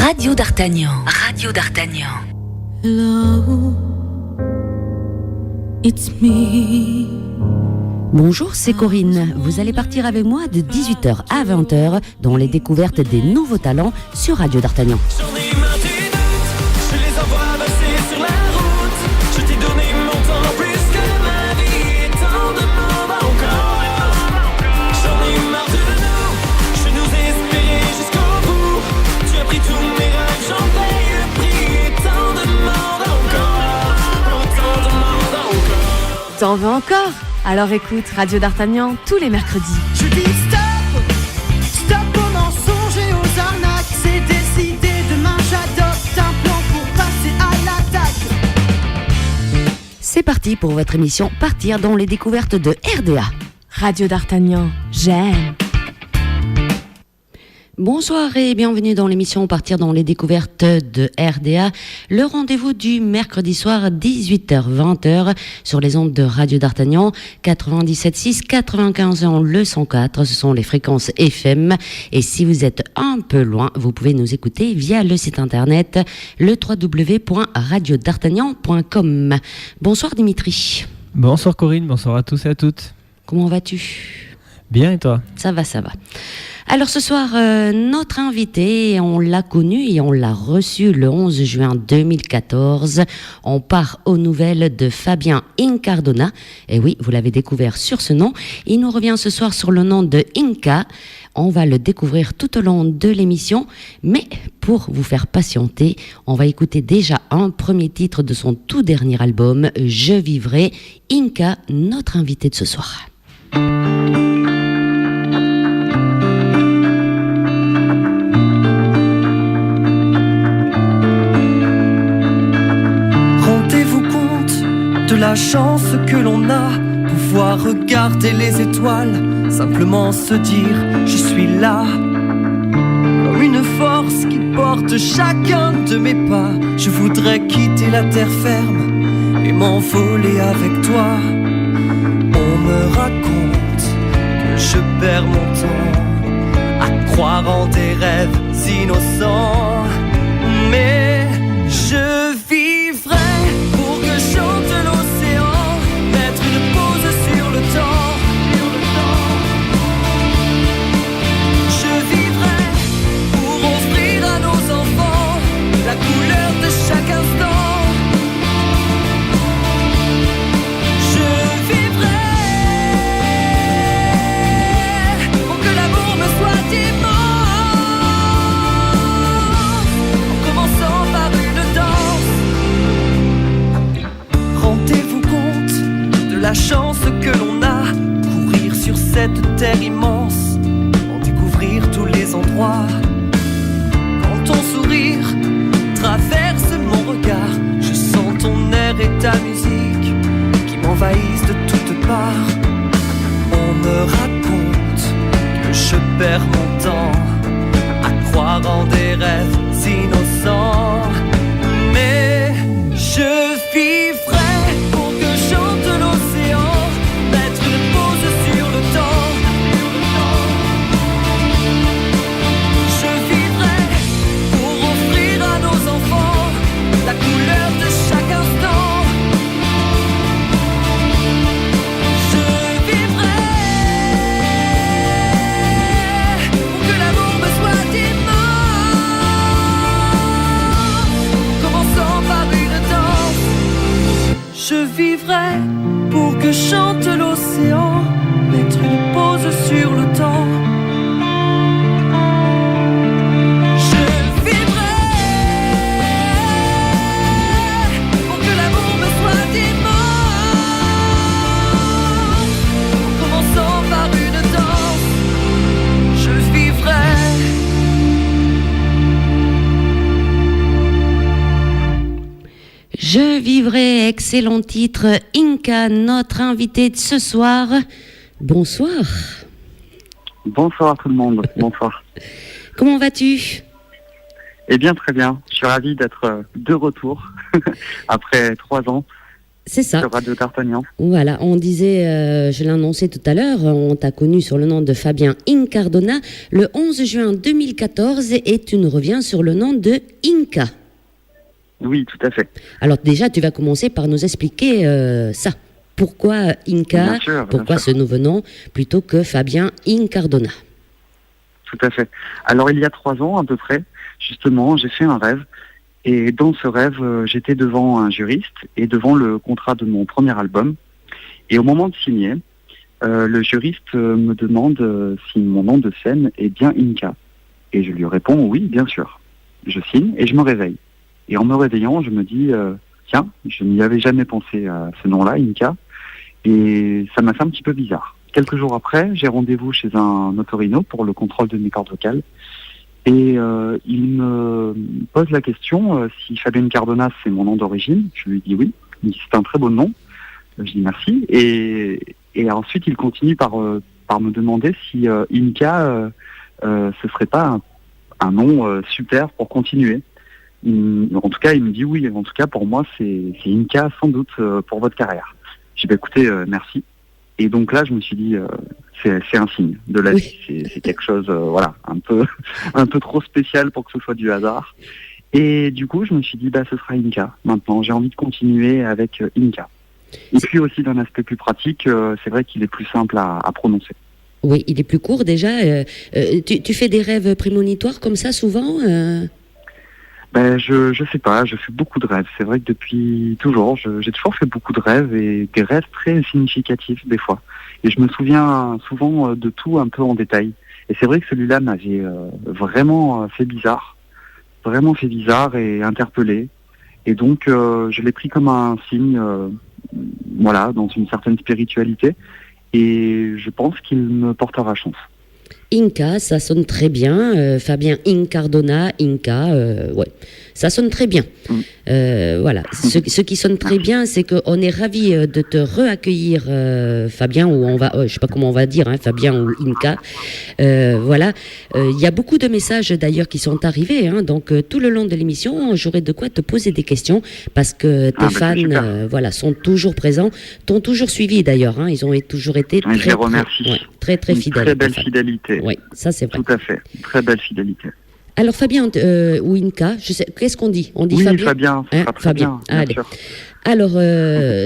Radio d'Artagnan. Radio d'Artagnan. Hello, it's me. Bonjour, c'est Corinne. Vous allez partir avec moi de 18h à 20h dans les découvertes des nouveaux talents sur Radio d'Artagnan. T'en veux encore? Alors écoute Radio d'Artagnan tous les mercredis. Je dis stop aux mensonges et aux arnaques. C'est décidé, demain j'adopte un plan pour passer à l'attaque. C'est parti pour votre émission Partir dans les découvertes de RDA. Radio d'Artagnan, j'aime. Bonsoir et bienvenue dans l'émission Partir dans les découvertes de RDA, le rendez-vous du mercredi soir 18h-20h sur les ondes de Radio d'Artagnan, 97.6, 95 ans, le 104, ce sont les fréquences FM. Et si vous êtes un peu loin, vous pouvez nous écouter via le site internet, le www.radiodartagnan.com. Bonsoir Dimitri. Bonsoir Corinne, bonsoir à tous et à toutes. Comment vas-tu ? Bien et toi ? Ça va. Alors ce soir, notre invité, on l'a connu et on l'a reçu le 11 juin 2014. On part aux nouvelles de Fabien Incardona. Et oui, vous l'avez découvert sur ce nom. Il nous revient ce soir sur le nom de Inca. On va le découvrir tout au long de l'émission. Mais pour vous faire patienter, on va écouter déjà un premier titre de son tout dernier album, Je vivrai. Inca, notre invité de ce soir. La chance que l'on a, pouvoir regarder les étoiles, simplement se dire je suis là. Comme une force qui porte chacun de mes pas, je voudrais quitter la terre ferme et m'envoler avec toi. On me raconte que je perds mon temps à croire en des rêves innocents, mais je vivrai pour que chante l'océan, mettre une pause sur le temps. Je vivrai pour offrir à nos enfants la couleur de chaque instant. Je vivrai pour que l'amour me soit immense, en commençant par une danse. Rendez-vous compte de la chance que l'on a, courir sur cette terre immense, en découvrir tous les endroits. Quand ton sourire traverse mon regard, je sens ton air et ta musique qui m'envahissent de toutes parts. On me raconte que je perds mon temps à croire en des rêves innocents, mais je vivrai pour que chante l'océan, mettre une pause sur le temps. Je vivrai pour offrir à nos enfants la couleur de chaque instant. Je vivrai pour que l'amour me soit immense, commençant par une danse. Je vivrai pour que chante l'océan, mettre une pause sur le temps. Je vivrai pour que l'amour me soit immense, en commençant par une danse. Je vivrai. Je vivrai, excellent titre, Inca, notre invité de ce soir. Bonsoir. Bonsoir à tout le monde, bonsoir. Comment vas-tu ? Eh bien, très bien. Je suis ravi d'être de retour après 3 ans. C'est ça. sur Radio D'Artagnan. Voilà, on disait, je l'ai annoncé tout à l'heure, on t'a connu sur le nom de Fabien Incardona le 11 juin 2014 et tu nous reviens sur le nom de Inca. Oui, tout à fait. Alors déjà, tu vas commencer par nous expliquer ça. Pourquoi Inca, Bien sûr. pourquoi ce nouveau nom plutôt que Fabien Incardona? Tout à fait. Alors, il y a 3 ans à peu près, justement, j'ai fait un rêve. Et dans ce rêve, j'étais devant un juriste et devant le contrat de mon premier album. Et au moment de signer, le juriste me demande si mon nom de scène est bien Inca. Et je lui réponds oui, bien sûr. Je signe et je me réveille. Et en me réveillant, je me dis, tiens, je n'y avais jamais pensé à ce nom-là, Inca. Et ça m'a fait un petit peu bizarre. Quelques jours après, j'ai rendez-vous chez un otorino pour le contrôle de mes cordes vocales. Et il me pose la question si Fabien Incardona c'est mon nom d'origine. Je lui dis oui. Il me dit c'est un très beau nom. Je dis merci. Et ensuite il continue par me demander si Inca ce serait pas un nom super pour continuer. En tout cas il me dit oui. En tout cas pour moi c'est Inca sans doute pour votre carrière. J'ai dit écoutez merci. Et donc là, je me suis dit, c'est un signe de la vie. C'est quelque chose, voilà, un peu trop spécial pour que ce soit du hasard. Et du coup, je me suis dit, ce sera Inca. Maintenant, j'ai envie de continuer avec Inca. Et puis aussi, d'un aspect plus pratique, c'est vrai qu'il est plus simple à prononcer. Oui, il est plus court déjà. Tu fais des rêves prémonitoires comme ça souvent Je sais pas, je fais beaucoup de rêves. C'est vrai que depuis toujours, j'ai toujours fait beaucoup de rêves et des rêves très significatifs des fois. Et je me souviens souvent de tout un peu en détail. Et c'est vrai que celui-là m'avait vraiment fait bizarre et interpellé. Et donc je l'ai pris comme un signe, voilà, dans une certaine spiritualité. Et je pense qu'il me portera chance. Inca, ça sonne très bien. Fabien Incardona, Inca, ouais, ça sonne très bien. Voilà. Ce qui sonne très bien, c'est qu'on est ravis de te réaccueillir, Fabien, ou on va, je sais pas comment on va dire, Fabien ou Inca. Voilà. Il y a beaucoup de messages d'ailleurs qui sont arrivés, donc tout le long de l'émission, j'aurai de quoi te poser des questions parce que tes fans, voilà, sont toujours présents, t'ont toujours suivi d'ailleurs. Ils ont toujours été je les remercie. Très fidèles. Très belle fidélité. Oui, ça c'est vrai. Tout à fait. Très belle fidélité. Alors Fabien ou Inca, je sais, qu'est-ce qu'on dit? On dit oui, Fabien. Fabien. Allez. Sûr. Alors,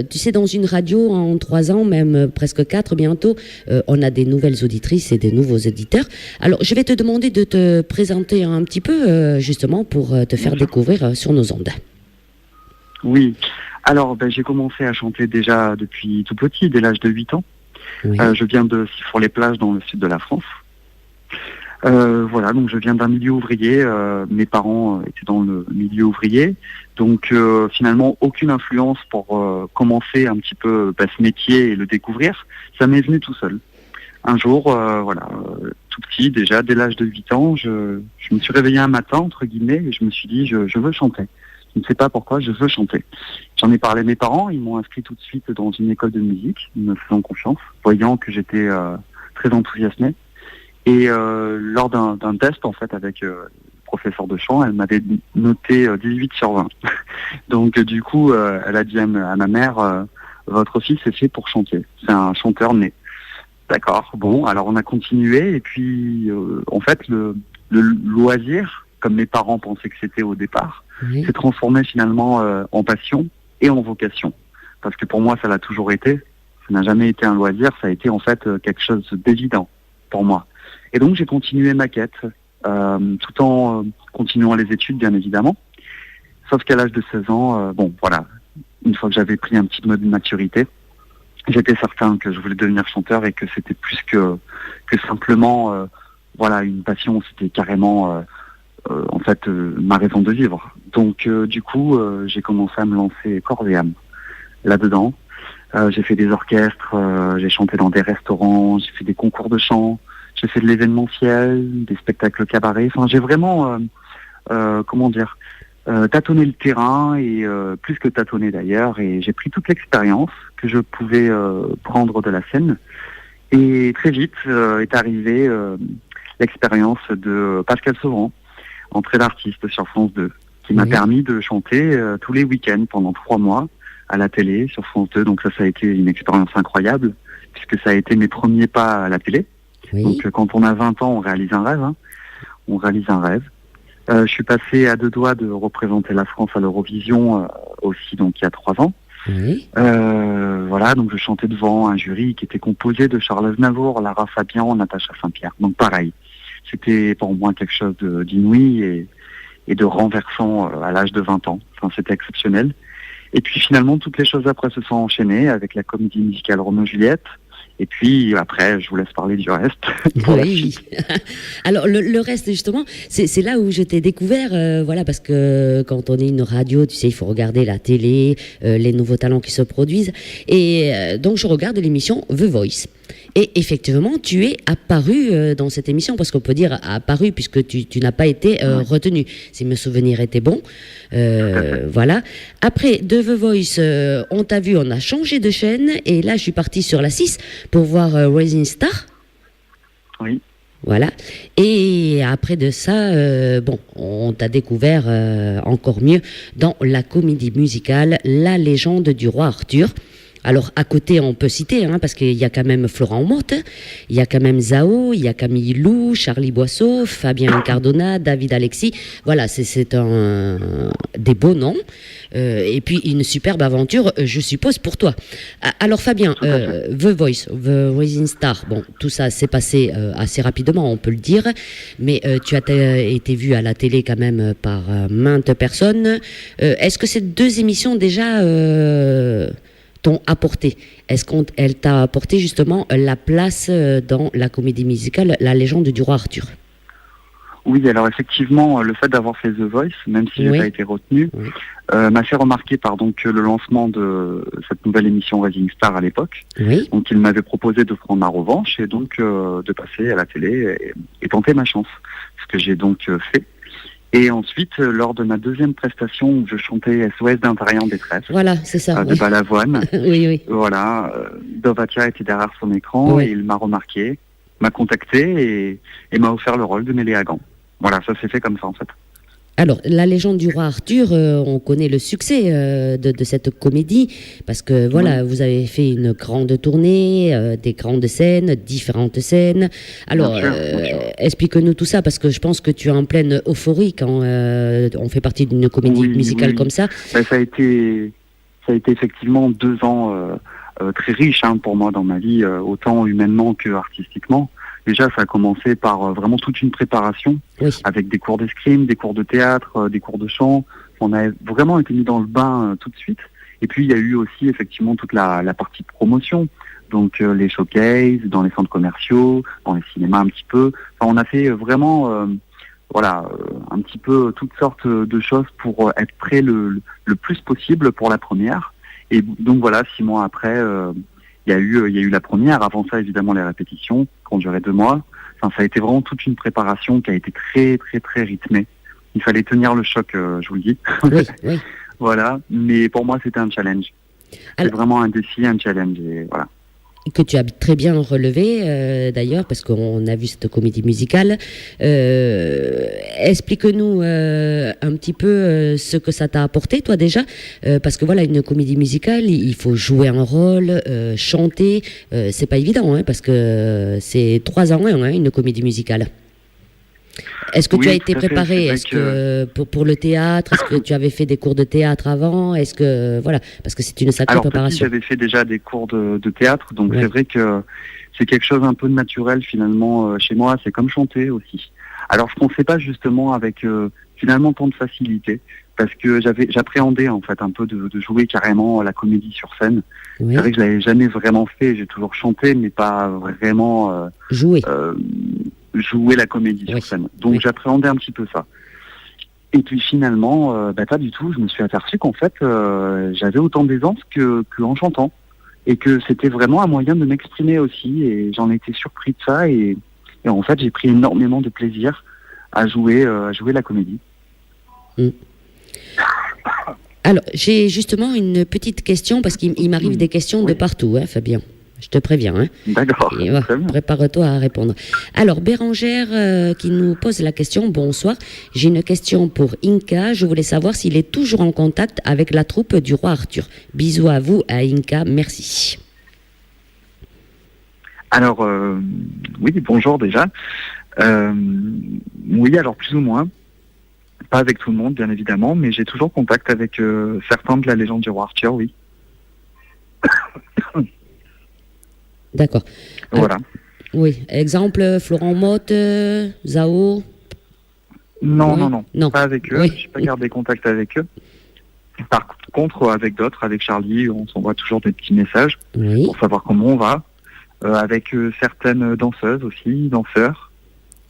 tu sais, dans une radio, en 3 ans, même presque 4 bientôt, on a des nouvelles auditrices et des nouveaux éditeurs. Alors, je vais te demander de te présenter un petit peu, justement, pour te faire découvrir sur nos ondes. Oui. Alors, j'ai commencé à chanter déjà depuis tout petit, dès l'âge de 8 ans. Oui. Je viens de Sifour-les-Plages, dans le sud de la France. Voilà, donc je viens d'un milieu ouvrier. Mes parents étaient dans le milieu ouvrier, donc finalement aucune influence pour commencer un petit peu ce métier et le découvrir. Ça m'est venu tout seul. Un jour, voilà, tout petit déjà, dès l'âge de 8 ans, je me suis réveillé un matin entre guillemets et je me suis dit je veux chanter. Je ne sais pas pourquoi, je veux chanter. J'en ai parlé à mes parents, ils m'ont inscrit tout de suite dans une école de musique, me faisant confiance, voyant que j'étais très enthousiasmé. Et lors d'un test, en fait, avec le professeur de chant, elle m'avait noté 18 sur 20. Donc, du coup, elle a dit à ma mère, votre fils est fait pour chanter. C'est un chanteur né. D'accord, bon, alors on a continué. Et puis, en fait, le loisir, comme mes parents pensaient que c'était au départ, s'est transformé finalement en passion et en vocation. Parce que pour moi, ça l'a toujours été. Ça n'a jamais été un loisir, ça a été en fait quelque chose d'évident pour moi. Et donc j'ai continué ma quête, tout en continuant les études bien évidemment. Sauf qu'à l'âge de 16 ans, bon voilà, une fois que j'avais pris un petit mode de maturité, j'étais certain que je voulais devenir chanteur et que c'était plus que simplement voilà une passion, c'était carrément en fait ma raison de vivre. Donc du coup j'ai commencé à me lancer corps et âme là-dedans. J'ai fait des orchestres, j'ai chanté dans des restaurants, j'ai fait des concours de chant. J'ai fait de l'événementiel, des spectacles cabaret. Enfin, j'ai vraiment, tâtonné le terrain et plus que tâtonné d'ailleurs. Et j'ai pris toute l'expérience que je pouvais prendre de la scène. Et très vite est arrivée l'expérience de Pascal Sevran, entrée d'artiste sur France 2, qui m'a permis de chanter tous les week-ends pendant 3 mois à la télé sur France 2. Donc ça a été une expérience incroyable puisque ça a été mes premiers pas à la télé. Oui. Donc quand on a 20 ans, on réalise un rêve. Hein. On réalise un rêve. Je suis passé à 2 doigts de représenter la France à l'Eurovision aussi, donc il y a 3 ans. Oui. Voilà, donc je chantais devant un jury qui était composé de Charles Aznavour, Lara Fabian, Natacha Saint-Pierre. Donc pareil, c'était pour moi quelque chose d'inouï et de renversant à l'âge de 20 ans. Enfin, c'était exceptionnel. Et puis finalement, toutes les choses après se sont enchaînées avec la comédie musicale Roméo et Juliette. Et puis après, je vous laisse parler du reste. Oui. Alors le reste justement, c'est là où je t'ai découvert, voilà, parce que quand on est une radio, tu sais, il faut regarder la télé, les nouveaux talents qui se produisent, et donc je regarde l'émission The Voice. Et effectivement, tu es apparu dans cette émission, parce qu'on peut dire apparu, puisque tu n'as pas été retenu, si mes souvenirs étaient bons. Voilà. Après, de The Voice, on t'a vu, on a changé de chaîne, et là, je suis partie sur la 6 pour voir Rising Star. Oui. Voilà. Et après de ça, on t'a découvert encore mieux dans la comédie musicale La Légende du roi Arthur. Alors, à côté, on peut citer, parce qu'il y a quand même Florent Motte, il y a quand même Zao, il y a Camille Lou, Charlie Boisseau, Fabien Cardona, David Alexis. Voilà, c'est des beaux noms. Et puis, une superbe aventure, je suppose, pour toi. Alors, Fabien, The Voice, The Rising Star, bon, tout ça s'est passé assez rapidement, on peut le dire. Mais tu as été vu à la télé quand même par maintes personnes. Est-ce que ces 2 émissions, déjà... t'ont apporté? Est-ce qu'elle t'a apporté justement la place dans la comédie musicale La Légende du roi Arthur? Oui, alors effectivement, le fait d'avoir fait The Voice, même si je n'ai pas été retenu, m'a fait remarquer que le lancement de cette nouvelle émission Rising Star à l'époque, donc il m'avait proposé de prendre ma revanche et donc de passer à la télé et tenter ma chance, ce que j'ai donc fait. Et ensuite, lors de ma 2e prestation, où je chantais SOS d'un variant détresse, voilà, c'est ça, de Balavoine, oui. Voilà, Dovatia était derrière son écran et il m'a remarqué, m'a contacté et m'a offert le rôle de Méléa Gand. Voilà, ça s'est fait comme ça en fait. Alors, La Légende du roi Arthur, on connaît le succès de cette comédie, parce que voilà, vous avez fait une grande tournée, des grandes scènes, différentes scènes. Alors, bien sûr. Explique-nous tout ça, parce que je pense que tu es en pleine euphorie quand on fait partie d'une comédie musicale comme ça. Ben, ça a été effectivement 2 ans très riches pour moi dans ma vie, autant humainement que artistiquement. Déjà, ça a commencé par vraiment toute une préparation, avec des cours d'escrime, des cours de théâtre, des cours de chant. On a vraiment été mis dans le bain tout de suite. Et puis, il y a eu aussi effectivement toute la partie promotion. Donc, les showcases, dans les centres commerciaux, dans les cinémas un petit peu. Enfin, on a fait vraiment, un petit peu toutes sortes de choses pour être prêt le plus possible pour la première. Et donc, voilà, 6 mois après... Il y a eu la première, avant ça évidemment les répétitions qui ont duré 2 mois. Enfin, ça a été vraiment toute une préparation qui a été très très très rythmée. Il fallait tenir le choc, je vous le dis. Oui. Voilà, mais pour moi c'était un challenge. C'est vraiment un défi, un challenge, et voilà. Que tu as très bien relevé d'ailleurs, parce qu'on a vu cette comédie musicale. Explique-nous un petit peu ce que ça t'a apporté, toi déjà, parce que voilà, une comédie musicale, il faut jouer un rôle, chanter, c'est pas évident, parce que c'est 3 ans, une comédie musicale. Est-ce que tu as été préparé? Est-ce que pour le théâtre, est-ce que tu avais fait des cours de théâtre avant? Est-ce que voilà, parce que c'est une sacrée préparation. J'avais fait déjà des cours de théâtre, donc c'est vrai que c'est quelque chose un peu de naturel finalement chez moi. C'est comme chanter aussi. Alors je pensais pas justement avec finalement tant de facilité, parce que j'appréhendais en fait un peu de jouer carrément la comédie sur scène. C'est vrai que je l'avais jamais vraiment fait. J'ai toujours chanté, mais pas vraiment jouer la comédie sur scène. Donc j'appréhendais un petit peu ça. Et puis finalement, pas du tout. Je me suis aperçu qu'en fait, j'avais autant d'aisance qu'en chantant. Et que c'était vraiment un moyen de m'exprimer aussi. Et j'en étais surpris de ça. Et en fait, j'ai pris énormément de plaisir à jouer la comédie. Alors, j'ai justement une petite question, parce qu'il m'arrive des questions de partout, Fabien. Je te préviens. Hein. D'accord. Et, ouais, Très bien. prépare-toi à répondre. Alors, Bérangère qui nous pose la question. Bonsoir. J'ai une question pour Inca. Je voulais savoir s'il est toujours en contact avec la troupe du roi Arthur. Bisous à vous, à Inca. Merci. Alors, oui, bonjour déjà. Oui, alors plus ou moins. Pas avec tout le monde, bien évidemment, mais j'ai toujours contact avec certains de la légende du roi Arthur, oui. D'accord. Voilà. Oui. Exemple, Florent Motte, Zao. Non, Oui. non, pas avec eux. Oui. J'ai pas gardé contact avec eux. Par contre, avec d'autres, avec Charlie, on s'envoie toujours des petits messages Oui. pour savoir comment on va. Avec certaines danseuses aussi, danseurs.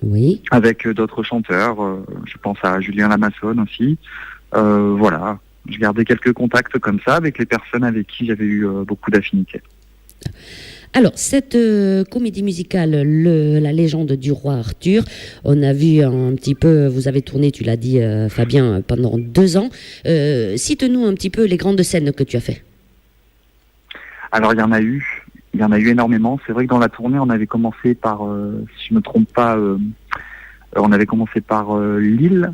Oui. Avec d'autres chanteurs. Je pense à Julien Lamassonne aussi. Voilà. Je gardais quelques contacts comme ça avec les personnes avec qui j'avais eu beaucoup d'affinités. Alors, cette comédie musicale, La légende du roi Arthur, on a vu un petit peu, vous avez tourné, tu l'as dit Fabien, pendant 2 ans. Cite-nous un petit peu les grandes scènes que tu as fait. Alors, il y en a eu énormément. C'est vrai que dans la tournée, on avait commencé par, si je me trompe pas, on avait commencé par Lille.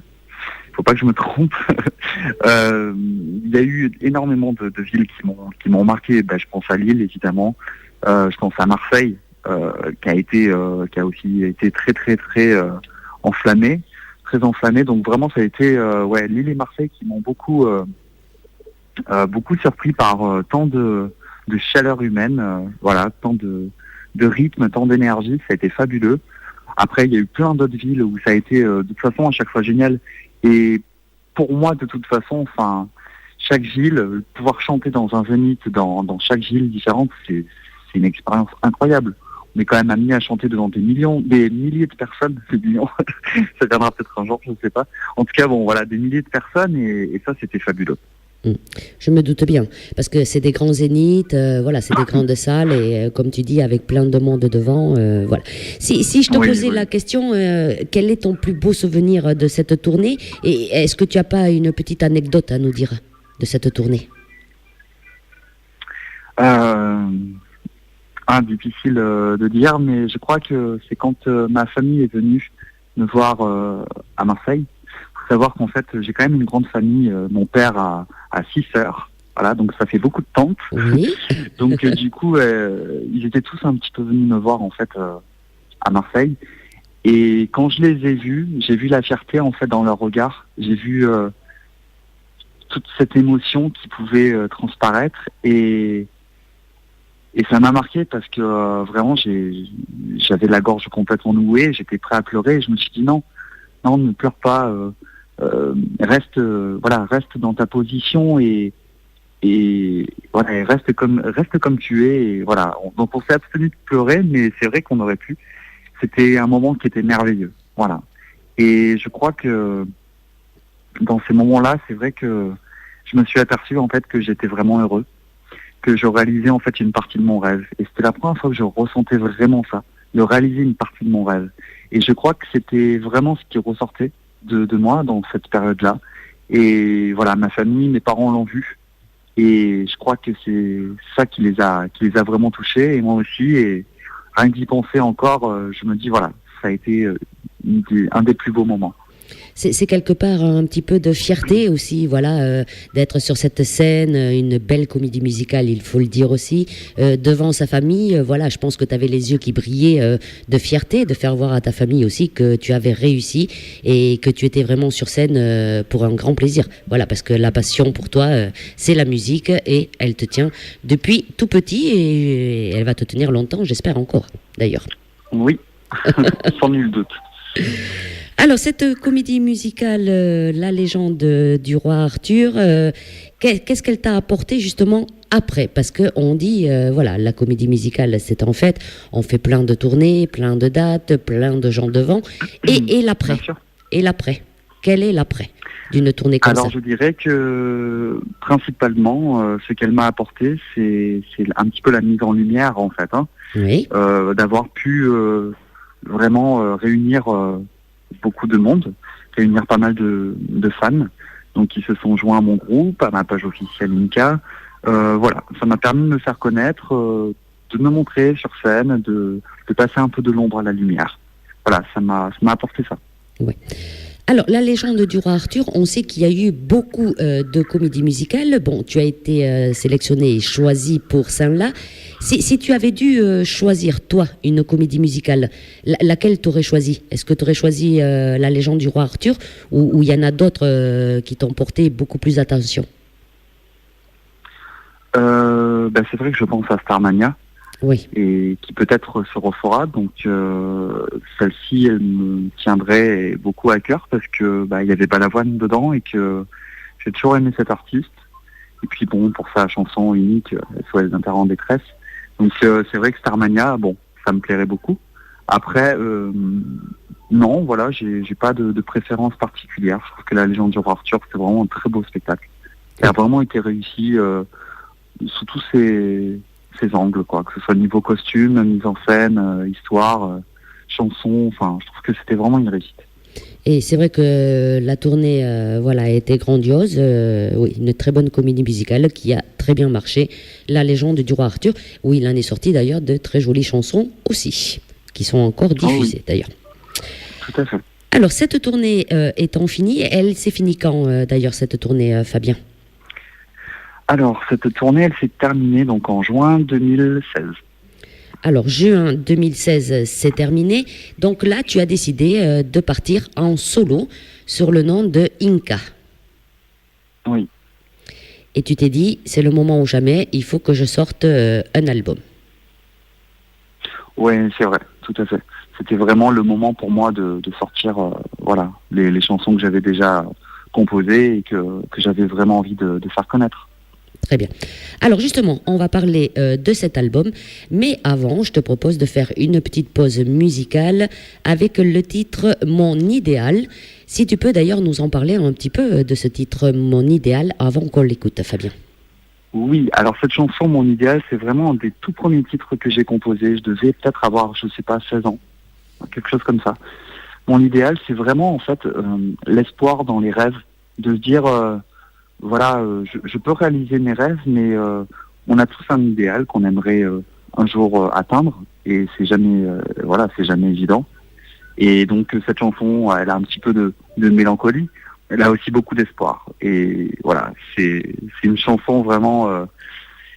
Faut pas que je me trompe. Il y a eu énormément de villes qui m'ont marqué. Ben, je pense à Lille, évidemment. Je pense à Marseille, qui a aussi été très très très enflammé. Donc vraiment, ça a été Lille et Marseille qui m'ont beaucoup surpris par tant de chaleur humaine, tant de rythme, tant d'énergie. Ça a été fabuleux. Après, il y a eu plein d'autres villes où ça a été de toute façon à chaque fois génial. Et pour moi, de toute façon, chaque ville, pouvoir chanter dans un zénith, dans chaque ville différente, c'est une expérience incroyable. On est quand même amené à chanter devant des milliers de personnes, des millions, ça viendra peut-être un jour, je ne sais pas. En tout cas, des milliers de personnes et ça, c'était fabuleux. Je me doute bien, parce que c'est des grands zéniths, c'est des grandes salles et comme tu dis, avec plein de monde devant, voilà. Si je te posais la question, quel est ton plus beau souvenir de cette tournée et est-ce que tu n'as pas une petite anecdote à nous dire de cette tournée? Difficile de dire, mais je crois que c'est quand ma famille est venue me voir à Marseille. Il faut savoir qu'en fait, j'ai quand même une grande famille. Mon père a 6 sœurs. Voilà, donc ça fait beaucoup de tantes. Oui. Donc du coup, ils étaient tous un petit peu venus me voir en fait à Marseille. Et quand je les ai vus, j'ai vu la fierté en fait dans leur regard. J'ai vu toute cette émotion qui pouvait transparaître et ça m'a marqué parce que vraiment j'avais la gorge complètement nouée, j'étais prêt à pleurer et je me suis dit non, ne pleure pas, reste dans ta position et reste comme tu es et voilà. Donc on s'est abstenu de pleurer, mais c'est vrai qu'on aurait pu. C'était un moment qui était merveilleux, voilà. Et je crois que dans ces moments-là, c'est vrai que je me suis aperçu en fait que j'étais vraiment heureux, que je réalisais en fait une partie de mon rêve. Et c'était la première fois que je ressentais vraiment ça, de réaliser une partie de mon rêve. Et je crois que c'était vraiment ce qui ressortait de moi dans cette période-là. Et voilà, ma famille, mes parents l'ont vu. Et je crois que c'est ça qui les a vraiment touchés, et moi aussi. Et rien que d'y penser encore, je me dis voilà, ça a été un des plus beaux moments. C'est quelque part un petit peu de fierté aussi, d'être sur cette scène, une belle comédie musicale, il faut le dire aussi, devant sa famille. Je pense que tu avais les yeux qui brillaient de fierté, de faire voir à ta famille aussi que tu avais réussi et que tu étais vraiment sur scène pour un grand plaisir. Voilà, parce que la passion pour toi, c'est la musique et elle te tient depuis tout petit et elle va te tenir longtemps, j'espère encore, d'ailleurs. Oui, sans nul doute. Alors, cette comédie musicale, La légende du roi Arthur, qu'est-ce qu'elle t'a apporté justement après? Parce qu'on dit, la comédie musicale, c'est en fait, on fait plein de tournées, plein de dates, plein de gens devant. Et l'après? Bien sûr. Et l'après? Quel est l'après d'une tournée comme ça? Alors, je dirais que principalement, ce qu'elle m'a apporté, c'est un petit peu la mise en lumière, en fait. Oui. D'avoir pu vraiment réunir beaucoup de monde, réunir pas mal de fans, donc qui se sont joints à mon groupe, à ma page officielle Inca. Ça m'a permis de me faire connaître me montrer sur scène, de passer un peu de l'ombre à la lumière. Voilà, ça m'a apporté ça. Ouais. Alors, la légende du roi Arthur, on sait qu'il y a eu beaucoup de comédies musicales. Bon, tu as été sélectionné et choisi pour celle-là. Si tu avais dû choisir, toi, une comédie musicale, laquelle tu aurais choisi ? Est-ce que tu aurais choisi la légende du roi Arthur ou il y en a d'autres qui t'ont porté beaucoup plus attention ? C'est vrai que je pense à Starmania. Oui. Et qui peut-être se refera. Donc celle-ci, elle me tiendrait beaucoup à cœur parce que il y avait Balavoine dedans et que j'ai toujours aimé cet artiste. Et puis bon, pour sa chanson unique, SOS d'un père en détresse. Donc c'est vrai que Starmania, bon, ça me plairait beaucoup. Après, non, voilà, j'ai pas de préférence particulière. Je trouve que la légende du roi Arthur, c'est vraiment un très beau spectacle. Il a vraiment été réussi sous tous ses angles, quoi, que ce soit niveau costume, mise en scène, histoire, chanson, enfin, je trouve que c'était vraiment une réussite. Et c'est vrai que la tournée a été grandiose, oui, une très bonne comédie musicale qui a très bien marché, La légende du roi Arthur, où il en est sorti d'ailleurs de très jolies chansons aussi, qui sont encore diffusées d'ailleurs. Tout à fait. Alors cette tournée étant finie, elle s'est finie quand d'ailleurs cette tournée, Fabien ? Alors, cette tournée, elle s'est terminée donc en juin 2016. Alors, juin 2016, c'est terminé. Donc là, tu as décidé de partir en solo sur le nom de Inca. Oui. Et tu t'es dit, c'est le moment ou jamais, il faut que je sorte un album. Oui, c'est vrai, tout à fait. C'était vraiment le moment pour moi de sortir les chansons que j'avais déjà composées et que j'avais vraiment envie de faire connaître. Très bien. Alors justement, on va parler de cet album, mais avant, je te propose de faire une petite pause musicale avec le titre « Mon idéal ». Si tu peux d'ailleurs nous en parler un petit peu de ce titre « Mon idéal » avant qu'on l'écoute, Fabien. Oui, alors cette chanson « Mon idéal », c'est vraiment un des tout premiers titres que j'ai composé. Je devais peut-être avoir, 16 ans, quelque chose comme ça. Mon idéal, c'est vraiment en fait l'espoir dans les rêves, de se dire... je peux réaliser mes rêves, mais on a tous un idéal qu'on aimerait un jour atteindre, et c'est jamais évident. Et donc cette chanson, elle a un petit peu de mélancolie, elle a aussi beaucoup d'espoir. Et voilà, c'est une chanson vraiment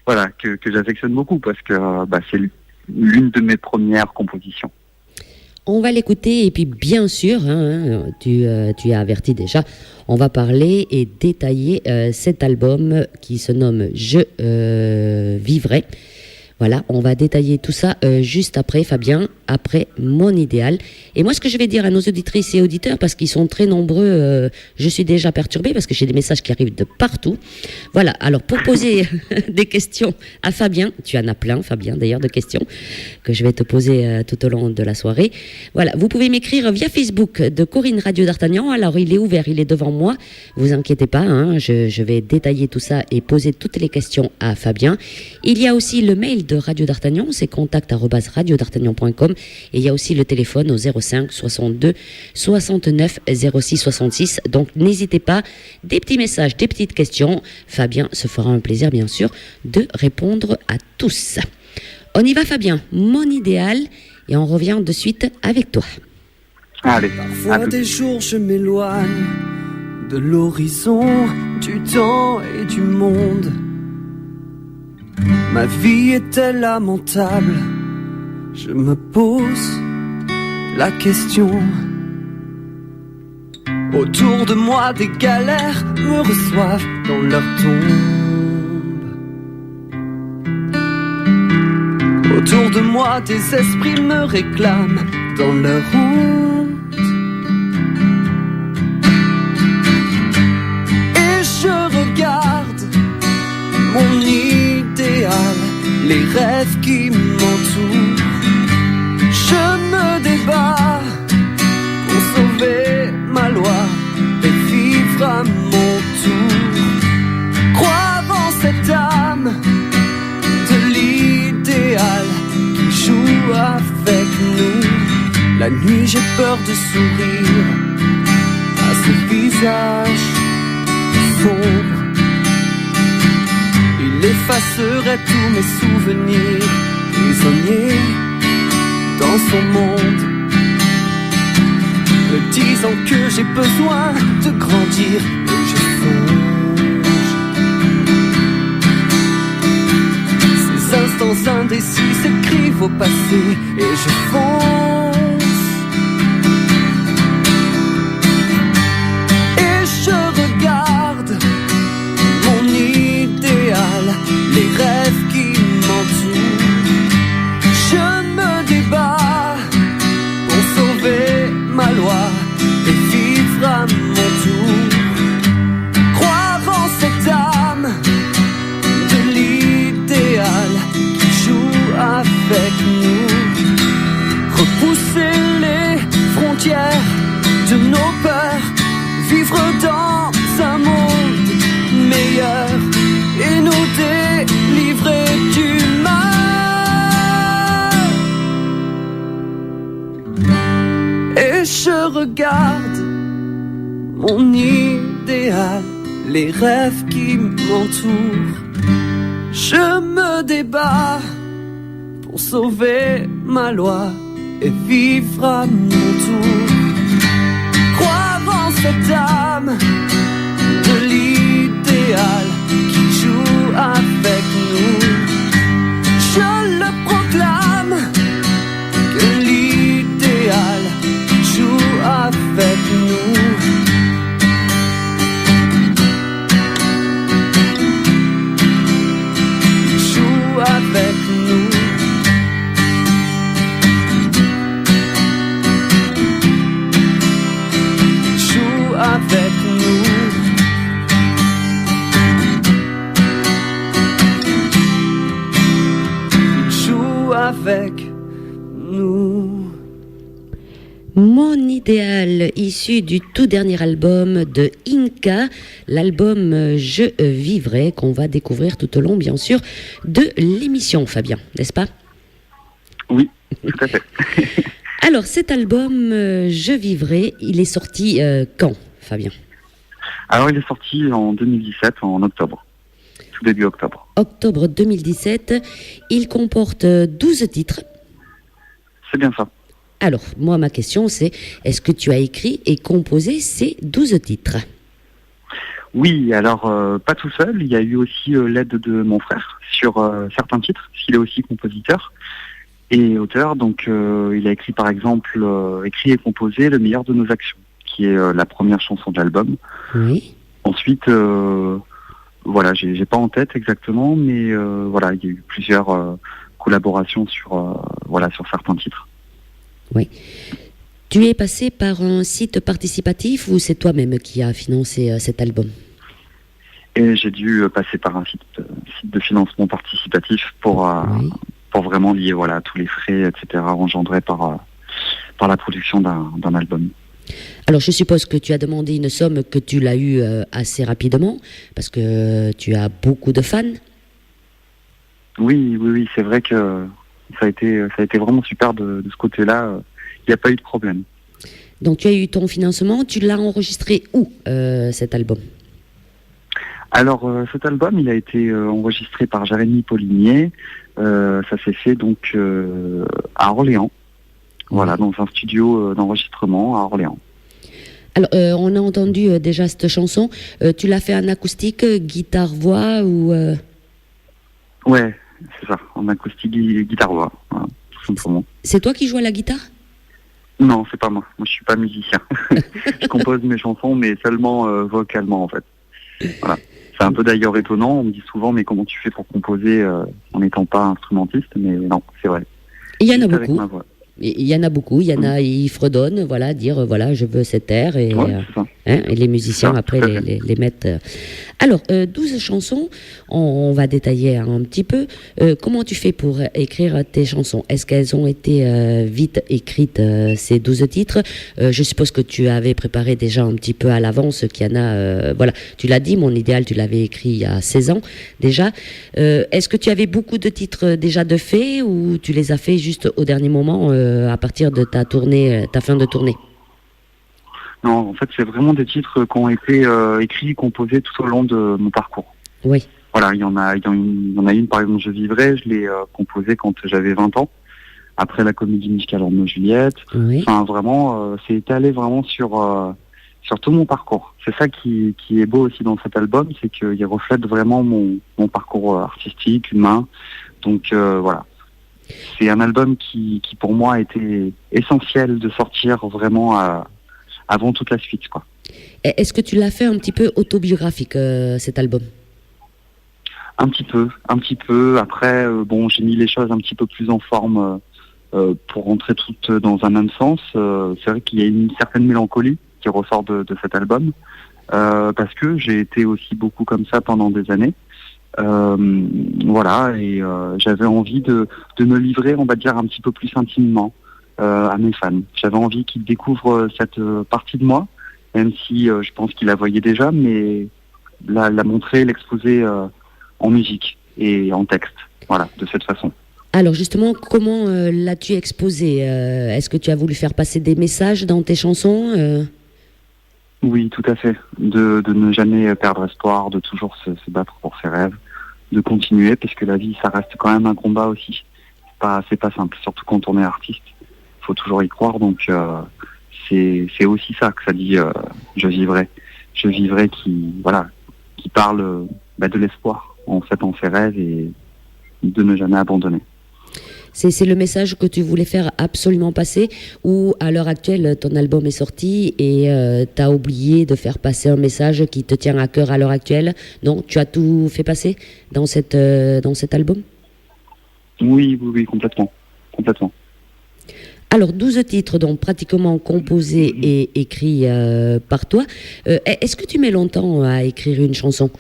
que j'affectionne beaucoup parce que c'est l'une de mes premières compositions. On va l'écouter et puis bien sûr, tu as averti déjà, on va parler et détailler cet album qui se nomme « Je vivrai ». Voilà, on va détailler tout ça juste après, Fabien, après Mon idéal. Et moi, ce que je vais dire à nos auditrices et auditeurs, parce qu'ils sont très nombreux, je suis déjà perturbée parce que j'ai des messages qui arrivent de partout. Voilà, alors pour poser des questions à Fabien, tu en as plein, Fabien, d'ailleurs, de questions que je vais te poser tout au long de la soirée. Voilà, vous pouvez m'écrire via Facebook de Corinne Radio d'Artagnan. Alors, il est ouvert, il est devant moi. Vous inquiétez pas, je vais détailler tout ça et poser toutes les questions à Fabien. Il y a aussi le mail de Radio d'Artagnan, c'est contact@radiodartagnan.com, et il y a aussi le téléphone au 05 62 69 06 66. Donc n'hésitez pas, des petits messages, des petites questions. Fabien se fera un plaisir bien sûr de répondre à tous. On y va, Fabien, Mon idéal, et on revient de suite avec toi. Allez. Parfois des jours je m'éloigne de l'horizon, du temps et du monde. Ma vie est-elle lamentable? Je me pose la question. Autour de moi des galères me reçoivent dans leur tombe. Autour de moi des esprits me réclament dans leur honte. Et je regarde mon idéal, les rêves qui m'entourent. Je me débat pour sauver ma loi et vivre à mon tour. Croire en cette âme de l'idéal qui joue avec nous. La nuit j'ai peur de sourire à ce visage sombre. Il effacerait tous mes souvenirs prisonnier dans son monde, me disant que j'ai besoin de grandir. Et je songe ces instants indécis s'écrivent au passé et je fonce. Et je regarde mon idéal, les rêves qui m'entourent. Je me débat pour sauver ma loi et vivre à mon tour. Croire en cette âme de l'idéal qui joue avec nous. Repousser les frontières de nos peurs, vivre dans un monde meilleur et nous délivrer du mal. Et je regarde mon idéal, les rêves qui m'entourent. Je me débat pour sauver ma loi et vivre à mon tour. Croire en cette âme de l'idéal qui joue avec nous. Je le proclame que l'idéal joue avec nous. Joue avec nous. Joue avec nous. Joue avec nous. Mon idéal, issu du tout dernier album de Inca, l'album Je vivrai, qu'on va découvrir tout au long, bien sûr, de l'émission, Fabien, n'est-ce pas? Oui, tout à fait. Alors, cet album Je vivrai, il est sorti quand, Fabien? Alors, il est sorti en 2017, en octobre, tout début octobre. Octobre 2017, il comporte 12 titres. C'est bien ça. Alors, moi, ma question, c'est, est-ce que tu as écrit et composé ces 12 titres? Oui, alors pas tout seul, il y a eu aussi l'aide de mon frère sur certains titres, puisqu'il est aussi compositeur et auteur. Donc il a écrit par exemple, écrit et composé Le meilleur de nos actions, qui est la première chanson de l'album. Oui. Ensuite, voilà, j'ai pas en tête exactement, mais voilà, il y a eu plusieurs collaborations sur certains titres. Oui. Tu es passé par un site participatif ou c'est toi-même qui as financé cet album? Et j'ai dû passer par un site de financement participatif pour vraiment lier tous les frais, etc., engendrés par la production d'un album. Alors je suppose que tu as demandé une somme, que tu l'as eue assez rapidement, parce que tu as beaucoup de fans. Oui, c'est vrai que ça a été vraiment super de ce côté-là. Il n'y a pas eu de problème. Donc tu as eu ton financement, tu l'as enregistré où cet album? Alors cet album, il a été enregistré par Jérémy Paulinier. Ça s'est fait donc à Orléans. Voilà, dans un studio d'enregistrement à Orléans. Alors on a entendu déjà cette chanson. Tu l'as fait en acoustique, guitare-voix ou Ouais, c'est ça, en acoustique, guitare-voix, voilà, tout simplement. C'est toi qui joues à la guitare? Non, c'est pas moi. Moi, je suis pas musicien. Je compose mes chansons, mais seulement vocalement, en fait. Voilà. C'est un peu d'ailleurs étonnant. On me dit souvent, mais comment tu fais pour composer en n'étant pas instrumentiste? Mais non, c'est vrai. Il y en a Juste avec beaucoup. ma voix. Il y en a beaucoup. Il y en a, ils fredonnent, voilà, dire voilà, je veux cet air et, Ouais, c'est ça. et les musiciens Ça, après tout à fait. les mettent. Alors, 12 chansons, on va détailler un petit peu. Comment tu fais pour écrire tes chansons? Est-ce qu'elles ont été vite écrites, ces 12 titres? Je suppose que tu avais préparé déjà un petit peu à l'avance, qu'il y en a. Voilà, tu l'as dit, mon idéal, tu l'avais écrit il y a 16 ans déjà. Est-ce que tu avais beaucoup de titres déjà de fait ou tu les as fait juste au dernier moment à partir de ta tournée, ta fin de tournée? Non, en fait, c'est vraiment des titres qui ont été écrits et composés tout au long de mon parcours. Oui. voilà, il y en a une par exemple, Je vivrai, je l'ai composée quand j'avais 20 ans, après la comédie musicale Roméo et Juliette. Oui. Enfin vraiment, c'est étalé vraiment sur tout mon parcours. C'est ça qui est beau aussi dans cet album, c'est qu'il reflète vraiment mon parcours artistique, humain. Donc voilà. C'est un album qui pour moi a été essentiel de sortir vraiment avant toute la suite, quoi. Est-ce que tu l'as fait un petit peu autobiographique, cet album? Un petit peu. Après, bon, j'ai mis les choses un petit peu plus en forme pour rentrer toutes dans un même sens. C'est vrai qu'il y a une certaine mélancolie qui ressort de cet album, parce que j'ai été aussi beaucoup comme ça pendant des années. Voilà, et j'avais envie de me livrer, on va dire, un petit peu plus intimement à mes fans. J'avais envie qu'ils découvrent cette partie de moi, même si je pense qu'ils la voyaient déjà, mais la montrer, l'exposer en musique et en texte, voilà, de cette façon. Alors justement, comment l'as-tu exposé? Est-ce que tu as voulu faire passer des messages dans tes chansons? Oui, tout à fait. De ne jamais perdre espoir, de toujours se battre pour ses rêves, de continuer, parce que la vie, ça reste quand même un combat aussi. C'est pas simple, surtout quand on est artiste. Il faut toujours y croire, donc c'est aussi ça que ça dit Je vivrai. Je vivrai qui parle de l'espoir, en fait, en ses rêves et de ne jamais abandonner. C'est le message que tu voulais faire absolument passer, ou à l'heure actuelle, ton album est sorti et tu as oublié de faire passer un message qui te tient à cœur à l'heure actuelle? Non, tu as tout fait passer dans cet album? Oui, complètement. Alors, 12 titres, donc pratiquement composés et écrits par toi. Est-ce que tu mets longtemps à écrire une chanson?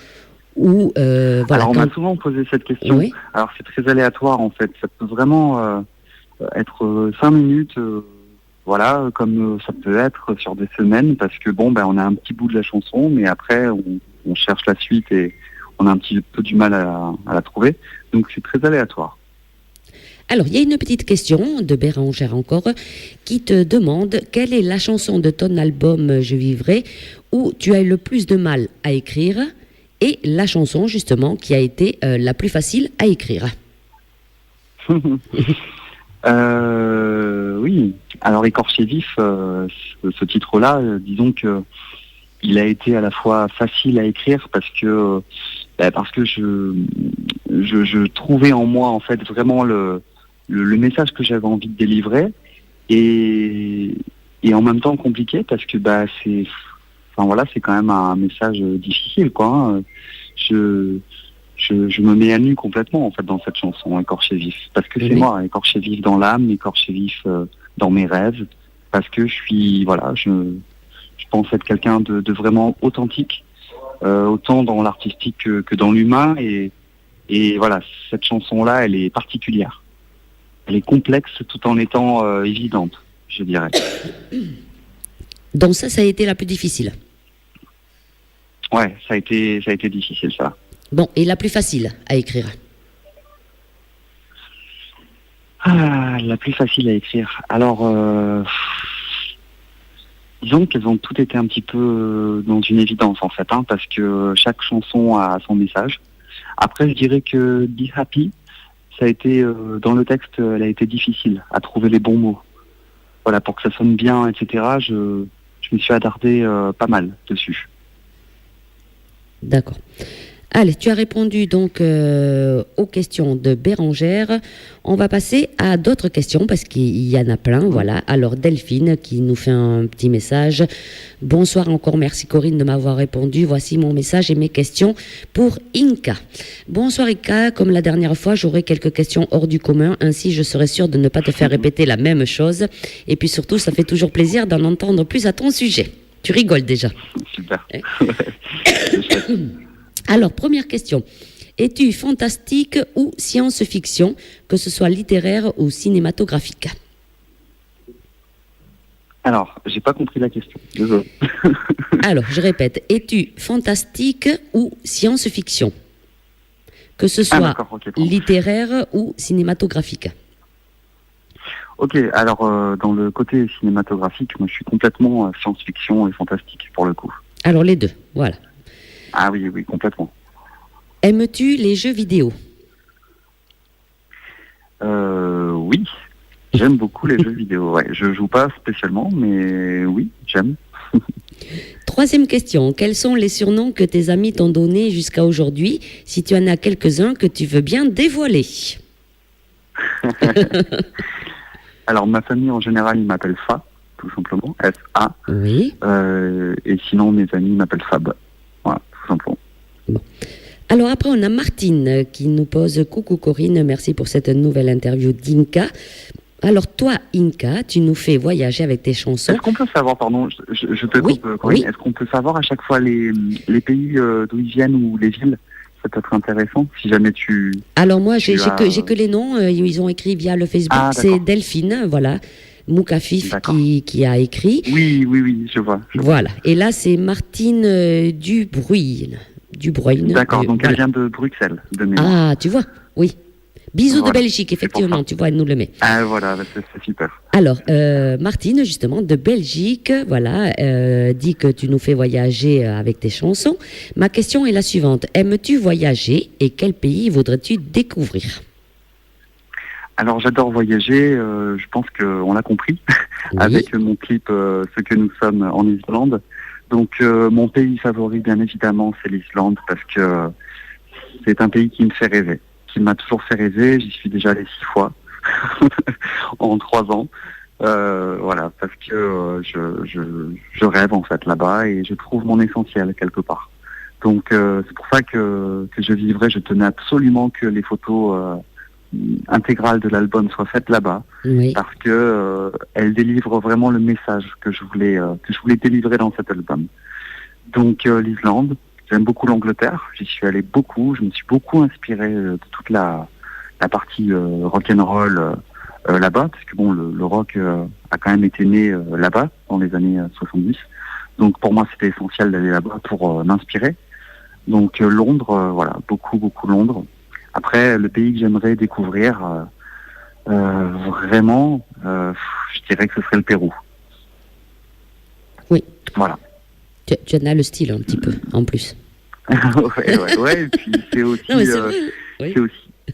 Ou, voilà, alors on m'a souvent posé cette question. Oui. Alors c'est très aléatoire en fait. Ça peut vraiment être 5 minutes, voilà, comme ça peut être sur des semaines, parce que bon, on a un petit bout de la chanson, mais après on cherche la suite et on a un petit peu du mal à la trouver. Donc c'est très aléatoire. Alors, il y a une petite question de Bérangère encore qui te demande quelle est la chanson de ton album Je vivrai où tu as eu le plus de mal à écrire, et la chanson justement qui a été la plus facile à écrire. Oui, alors Écorché vif, ce titre-là, disons que il a été à la fois facile à écrire parce que je trouvais en moi en fait vraiment le message que j'avais envie de délivrer, et en même temps compliqué parce que c'est quand même un message difficile, quoi. Je me mets à nu complètement en fait dans cette chanson Écorché vif, parce que c'est moi, écorché vif dans l'âme, écorché vif dans mes rêves, parce que je pense être quelqu'un de vraiment authentique, autant dans l'artistique que dans l'humain, et voilà, cette chanson-là, elle est particulière. Elle est complexe tout en étant évidente, je dirais. Donc ça a été la plus difficile. Ouais, ça a été difficile, ça. Bon, et la plus facile à écrire? La plus facile à écrire. Alors, disons qu'elles ont toutes été un petit peu dans une évidence, en fait, parce que chaque chanson a son message. Après, je dirais que Be Happy, ça a été, dans le texte, elle a été difficile à trouver les bons mots. Voilà, pour que ça sonne bien, etc., je me suis attardé pas mal dessus. D'accord. Allez, tu as répondu donc aux questions de Bérangère. On va passer à d'autres questions parce qu'il y en a plein. Voilà. Alors Delphine qui nous fait un petit message. Bonsoir encore, merci Corinne de m'avoir répondu. Voici mon message et mes questions pour Inka. Bonsoir Inka, comme la dernière fois, j'aurai quelques questions hors du commun. Ainsi, je serai sûre de ne pas te faire répéter la même chose. Et puis surtout, ça fait toujours plaisir d'en entendre plus à ton sujet. Tu rigoles déjà. Super. Alors, première question. Es-tu fantastique ou science-fiction, que ce soit littéraire ou cinématographique? Alors, j'ai pas compris la question. Désolé. Alors, je répète. Es-tu fantastique ou science-fiction, que ce soit littéraire ou cinématographique? Ok, alors dans le côté cinématographique, moi je suis complètement science-fiction et fantastique pour le coup. Alors les deux, voilà. Ah oui, complètement. Aimes-tu les jeux vidéo? Oui, j'aime beaucoup les jeux vidéo. Ouais. Je joue pas spécialement, mais oui, j'aime. Troisième question. Quels sont les surnoms que tes amis t'ont donnés jusqu'à aujourd'hui, si tu en as quelques-uns que tu veux bien dévoiler? Alors, ma famille, en général, ils m'appellent Fa, tout simplement. F-A. Oui. Et sinon, mes amis m'appellent Fab. Voilà, tout simplement. Alors après, on a Martine qui nous pose « Coucou Corinne, merci pour cette nouvelle interview d'Inca. » Alors toi, Inca, tu nous fais voyager avec tes chansons. Est-ce qu'on peut savoir, pardon, je te Oui, coupe, Corinne, oui. est-ce qu'on peut savoir à chaque fois les pays d'où ils viennent ou les villes? Ça peut être intéressant, si jamais tu... Alors moi, j'ai as- que les noms, ils ont écrit via le Facebook. Ah, C'est d'accord. Delphine, voilà, Moukafif D'accord. qui a écrit. Oui, je vois. Voilà. Et là, c'est Martine Dubruyne. D'accord, donc elle voilà. vient de Bruxelles, de mémoire. Ah, tu vois, oui. Bisous Voilà, de Belgique, c'est pour effectivement, ça. tu vois, elle nous le met. Ah, voilà, bah, c'est super. Alors, Martine, justement, de Belgique, voilà, dit que tu nous fais voyager avec tes chansons. Ma question est la suivante. Aimes-tu voyager et quel pays voudrais-tu découvrir? Alors j'adore voyager, je pense qu'on l'a compris, Oui. avec mon clip Ce que nous sommes en Islande. Donc mon pays favori, bien évidemment, c'est l'Islande, parce que c'est un pays qui me fait rêver, qui m'a toujours fait rêver. J'y suis déjà allé 6 fois en 3 ans. Voilà, parce que je rêve en fait là-bas et je trouve mon essentiel quelque part. Donc c'est pour ça que je vivrais. Je tenais absolument que les photos intégrales de l'album soient faites là-bas, Oui. parce que elle délivre vraiment le message que je voulais délivrer dans cet album. Donc l'Islande, j'aime beaucoup l'Angleterre. J'y suis allé beaucoup. Je me suis beaucoup inspiré de toute la partie rock'n'roll là-bas, parce que bon, le rock a quand même été né là-bas dans les années 70. Donc pour moi, c'était essentiel d'aller là-bas pour m'inspirer. Donc Londres, voilà, beaucoup Londres. Après, le pays que j'aimerais découvrir, vraiment, je dirais que ce serait le Pérou. Oui. Voilà. Tu en as le style un petit peu, en plus. ouais, et puis c'est aussi... Non, mais c'est vrai. Oui.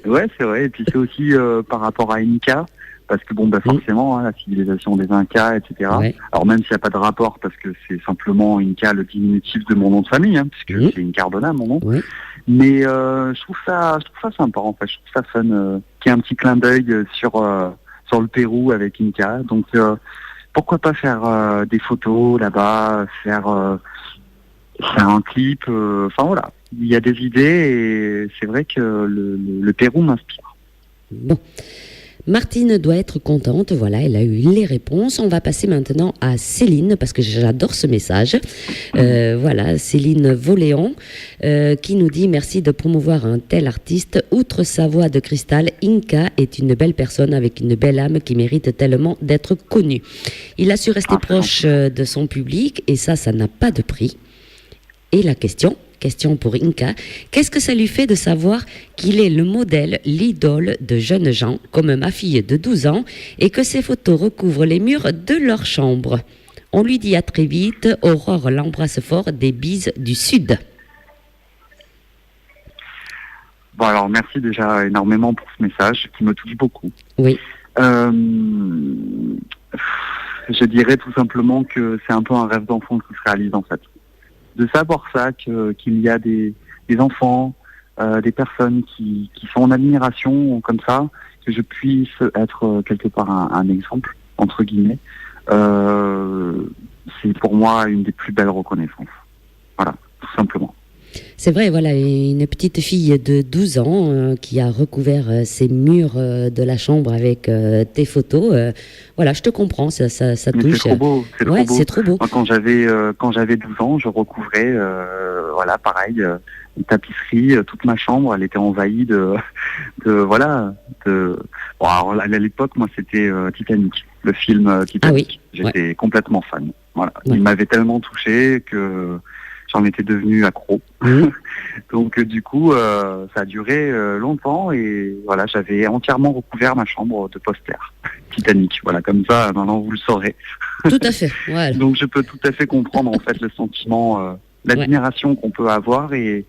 C'est vrai, et puis c'est aussi par rapport à Inca, parce que bon, bah forcément, hein, la civilisation des Incas, etc. Ouais. Alors même s'il n'y a pas de rapport, parce que c'est simplement Inca, le diminutif de mon nom de famille, hein, puisque c'est Incardona, mon nom. Oui. Mais je trouve ça sympa, en fait. Je trouve ça fun, qu'il y ait un petit clin d'œil sur le Pérou avec Inca. Donc pourquoi pas faire des photos là-bas, faire un clip, enfin voilà. Il y a des idées et c'est vrai que le Pérou m'inspire. Bon. Martine doit être contente, voilà, elle a eu les réponses. On va passer maintenant à Céline, parce que j'adore ce message. Voilà, Céline Voléon, qui nous dit « Merci de promouvoir un tel artiste. Outre sa voix de cristal, Inca est une belle personne avec une belle âme qui mérite tellement d'être connue. Il a su rester proche de son public et ça n'a pas de prix. » Et la question pour Inca, qu'est-ce que ça lui fait de savoir qu'il est le modèle, l'idole de jeunes gens, comme ma fille de 12 ans, et que ses photos recouvrent les murs de leur chambre? On lui dit à très vite, Aurore l'embrasse fort, des bises du Sud. Bon alors merci déjà énormément pour ce message qui me touche beaucoup. Oui. Je dirais tout simplement que c'est un peu un rêve d'enfant qui se réalise en fait. De savoir ça, qu'il y a des enfants, des personnes qui sont en admiration comme ça, que je puisse être quelque part un exemple, entre guillemets, c'est pour moi une des plus belles reconnaissances. Voilà, tout simplement. C'est vrai, voilà, une petite fille de 12 ans qui a recouvert ces murs de la chambre avec tes photos. Voilà, je te comprends, ça touche. C'est trop beau, c'est trop beau. Moi, quand j'avais 12 ans, je recouvrais, voilà, pareil, une tapisserie, toute ma chambre, elle était envahie bon, alors, à l'époque, moi, c'était Titanic, le film Titanic. Ah oui, J'étais complètement fan. Voilà, ouais. Il m'avait tellement touché que j'en étais devenu accro. Donc du coup, ça a duré longtemps et voilà, j'avais entièrement recouvert ma chambre de posters Titanic. Voilà, comme ça, maintenant vous le saurez. Tout à fait. Voilà. Donc je peux tout à fait comprendre en fait le sentiment, l'admiration qu'on peut avoir et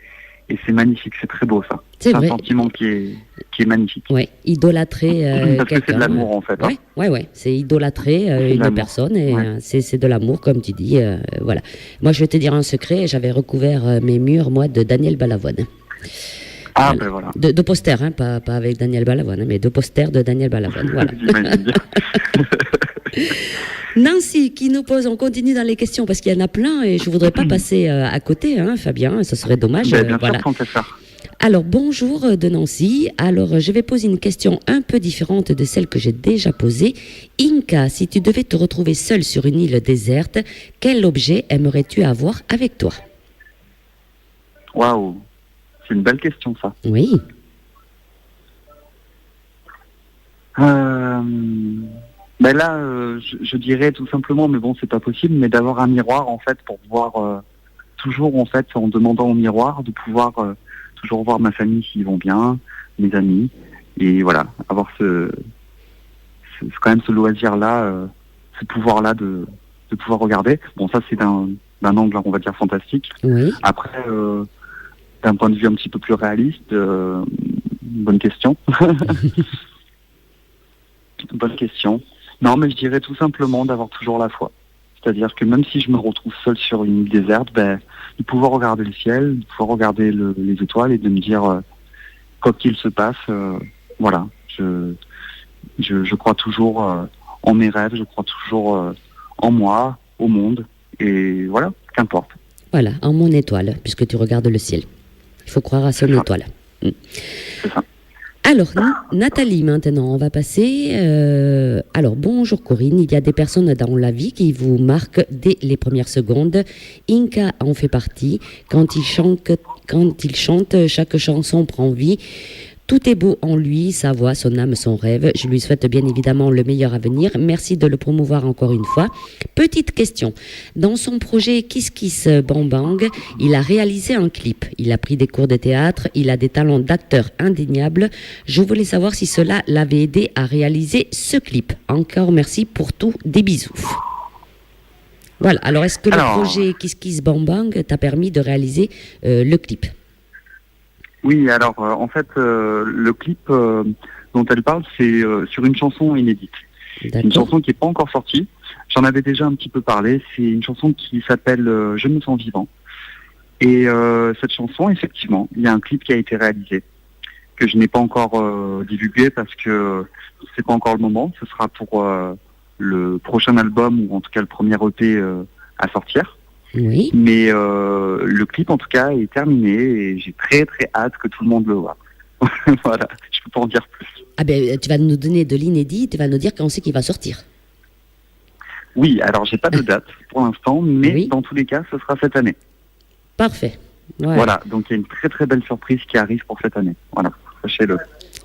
Et c'est magnifique, c'est très beau ça. C'est vrai. Un sentiment qui est magnifique. Oui, idolâtrer Parce que c'est quelqu'un. de l'amour en fait. Hein. Ouais. C'est idolâtrer C'est de une l'amour. personne et Ouais. c'est de l'amour, comme tu dis. Voilà. Moi, je vais te dire un secret. J'avais recouvert mes murs, moi, de Daniel Balavoine. Ah Voilà. ben voilà. De posters, hein, pas avec Daniel Balavoine, mais de posters de Daniel Balavoine. Voilà. J'imagine bien. Nancy qui nous pose, on continue dans les questions parce qu'il y en a plein et je voudrais pas passer à côté, hein, Fabien, ça serait dommage. Ben, bien voilà. sûr, tant qu'à faire. Alors bonjour de Nancy. Alors je vais poser une question un peu différente de celle que j'ai déjà posée. Inka, si tu devais te retrouver seule sur une île déserte, quel objet aimerais-tu avoir avec toi? Waouh, c'est une belle question ça. Oui. Ben là, je dirais tout simplement, mais bon, c'est pas possible, mais d'avoir un miroir en fait pour pouvoir toujours en fait, en demandant au miroir, de pouvoir toujours voir ma famille s'ils vont bien, mes amis, et voilà, avoir quand même ce loisir-là, ce pouvoir-là de pouvoir regarder. Bon, ça c'est d'un angle, on va dire, fantastique. Oui. Après, d'un point de vue un petit peu plus réaliste, bonne question. Bonne question. Non, mais je dirais tout simplement d'avoir toujours la foi. C'est-à-dire que même si je me retrouve seul sur une île déserte, ben, de pouvoir regarder le ciel, de pouvoir regarder les étoiles et de me dire, quoi qu'il se passe, voilà, je crois toujours en mes rêves, je crois toujours en moi, au monde, et voilà, qu'importe. Voilà, en mon étoile, puisque tu regardes le ciel. Il faut croire à son C'est ça. étoile. C'est ça. Alors, Nathalie, maintenant, on va passer. Alors, bonjour Corinne. Il y a des personnes dans la vie qui vous marquent dès les premières secondes. Inka en fait partie. Quand il chante, chaque chanson prend vie. Tout est beau en lui, sa voix, son âme, son rêve. Je lui souhaite bien évidemment le meilleur à venir. Merci de le promouvoir encore une fois. Petite question. Dans son projet Kiss Kiss Bang Bang, il a réalisé un clip. Il a pris des cours de théâtre. Il a des talents d'acteur indéniables. Je voulais savoir si cela l'avait aidé à réaliser ce clip. Encore merci pour tout. Des bisous. Voilà. Alors, est-ce que le projet Kiss Kiss Bang Bang t'a permis de réaliser le clip? Oui, alors en fait, le clip dont elle parle, c'est sur une chanson inédite. Une D'accord. chanson qui n'est pas encore sortie. J'en avais déjà un petit peu parlé. C'est une chanson qui s'appelle Je me sens vivant. Et cette chanson, effectivement, il y a un clip qui a été réalisé, que je n'ai pas encore divulgué parce que c'est pas encore le moment. Ce sera pour le prochain album, ou en tout cas le premier EP à sortir. Oui. Mais le clip, en tout cas, est terminé et j'ai très très hâte que tout le monde le voit. Voilà, je peux pas en dire plus. Ah ben, tu vas nous donner de l'inédit, tu vas nous dire quand c'est qu'il va sortir. Oui, alors j'ai pas de date pour l'instant, mais Oui. dans tous les cas, ce sera cette année. Parfait. Ouais. Voilà, donc il y a une très très belle surprise qui arrive pour cette année. Voilà, sachez-le.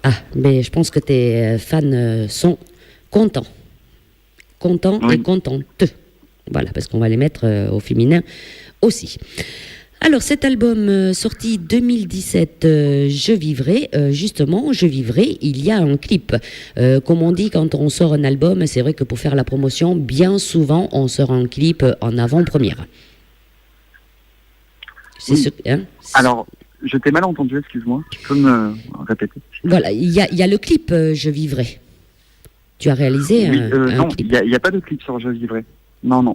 Ah, mais je pense que tes fans sont contents. Contents Oui. et contentes. Voilà, parce qu'on va les mettre au féminin aussi. Alors, cet album sorti 2017, Je vivrai, justement, Je vivrai, il y a un clip. Comme on dit, quand on sort un album, c'est vrai que pour faire la promotion, bien souvent, on sort un clip en avant-première. C'est Oui. ce, hein, Alors, je t'ai mal entendu, excuse-moi. Tu peux me répéter? voilà, il y a le clip Je vivrai. Tu as réalisé Oui, un non, clip. il y a pas de clip sur Je vivrai. Non,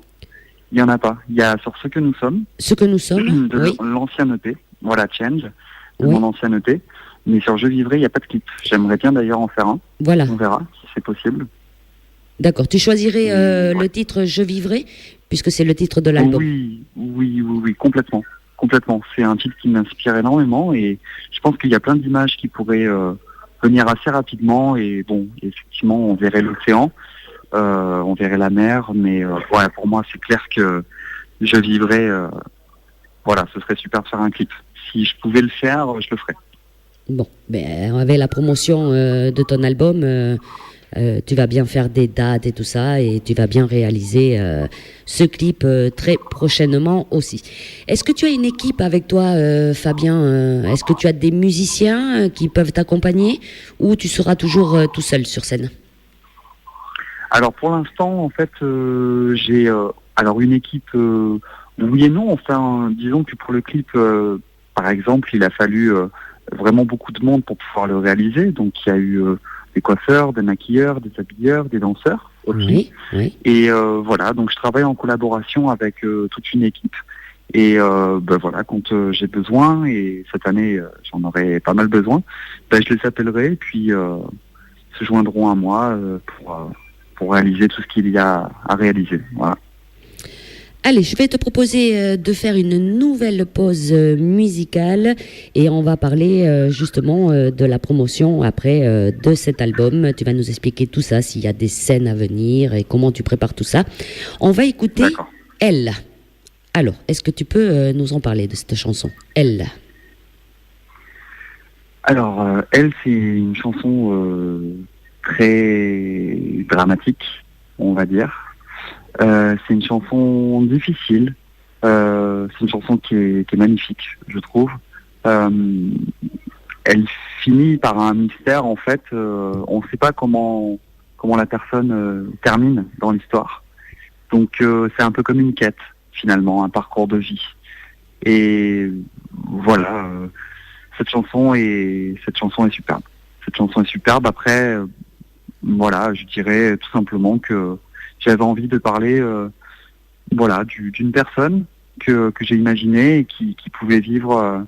il n'y en a pas. Il y a sur Ce que nous sommes, Ce que nous sommes, de oui. l'ancien EP, voilà, Change, de Oui. mon ancien EP. Mais sur Je vivrai, il n'y a pas de clip. J'aimerais bien d'ailleurs en faire un. Voilà, On verra si c'est possible. d'accord. Tu choisirais Ouais. le titre Je vivrai, puisque c'est le titre de l'album. Oui, complètement. Complètement. C'est un titre qui m'inspire énormément et je pense qu'il y a plein d'images qui pourraient venir assez rapidement et bon, effectivement, on verrait l'océan, on verrait la mer, mais ouais, pour moi, c'est clair que Je vivrais, voilà, ce serait super de faire un clip. Si je pouvais le faire, je le ferais. Bon, ben, avec la promotion de ton album, tu vas bien faire des dates et tout ça, et tu vas bien réaliser ce clip très prochainement aussi. Est-ce que tu as une équipe avec toi, Fabien? Est-ce que tu as des musiciens qui peuvent t'accompagner, ou tu seras toujours tout seul sur scène? Alors pour l'instant, en fait, j'ai alors une équipe, oui et non. Enfin, disons que pour le clip par exemple, il a fallu vraiment beaucoup de monde pour pouvoir le réaliser. Donc il y a eu des coiffeurs, des maquilleurs, des habilleurs, des danseurs aussi. Oui. Et voilà, donc je travaille en collaboration avec toute une équipe. Et voilà, quand j'ai besoin, et cette année j'en aurai pas mal besoin, je les appellerai et puis ils se joindront à moi pour réaliser tout ce qu'il y a à réaliser. Voilà. Allez, je vais te proposer de faire une nouvelle pause musicale et on va parler justement de la promotion après de cet album. Tu vas nous expliquer tout ça, s'il y a des scènes à venir et comment tu prépares tout ça. On va écouter D'accord. Elle. Alors, est-ce que tu peux nous en parler de cette chanson, Elle? Alors, Elle, c'est une chanson très dramatique, on va dire. C'est une chanson difficile. C'est une chanson qui est magnifique, je trouve. Elle finit par un mystère, en fait. On ne sait pas comment la personne termine dans l'histoire. Donc, c'est un peu comme une quête, finalement, un parcours de vie. Et voilà, cette chanson est superbe. Cette chanson est superbe. Après, voilà, je dirais tout simplement que j'avais envie de parler d'une personne que j'ai imaginée et qui pouvait vivre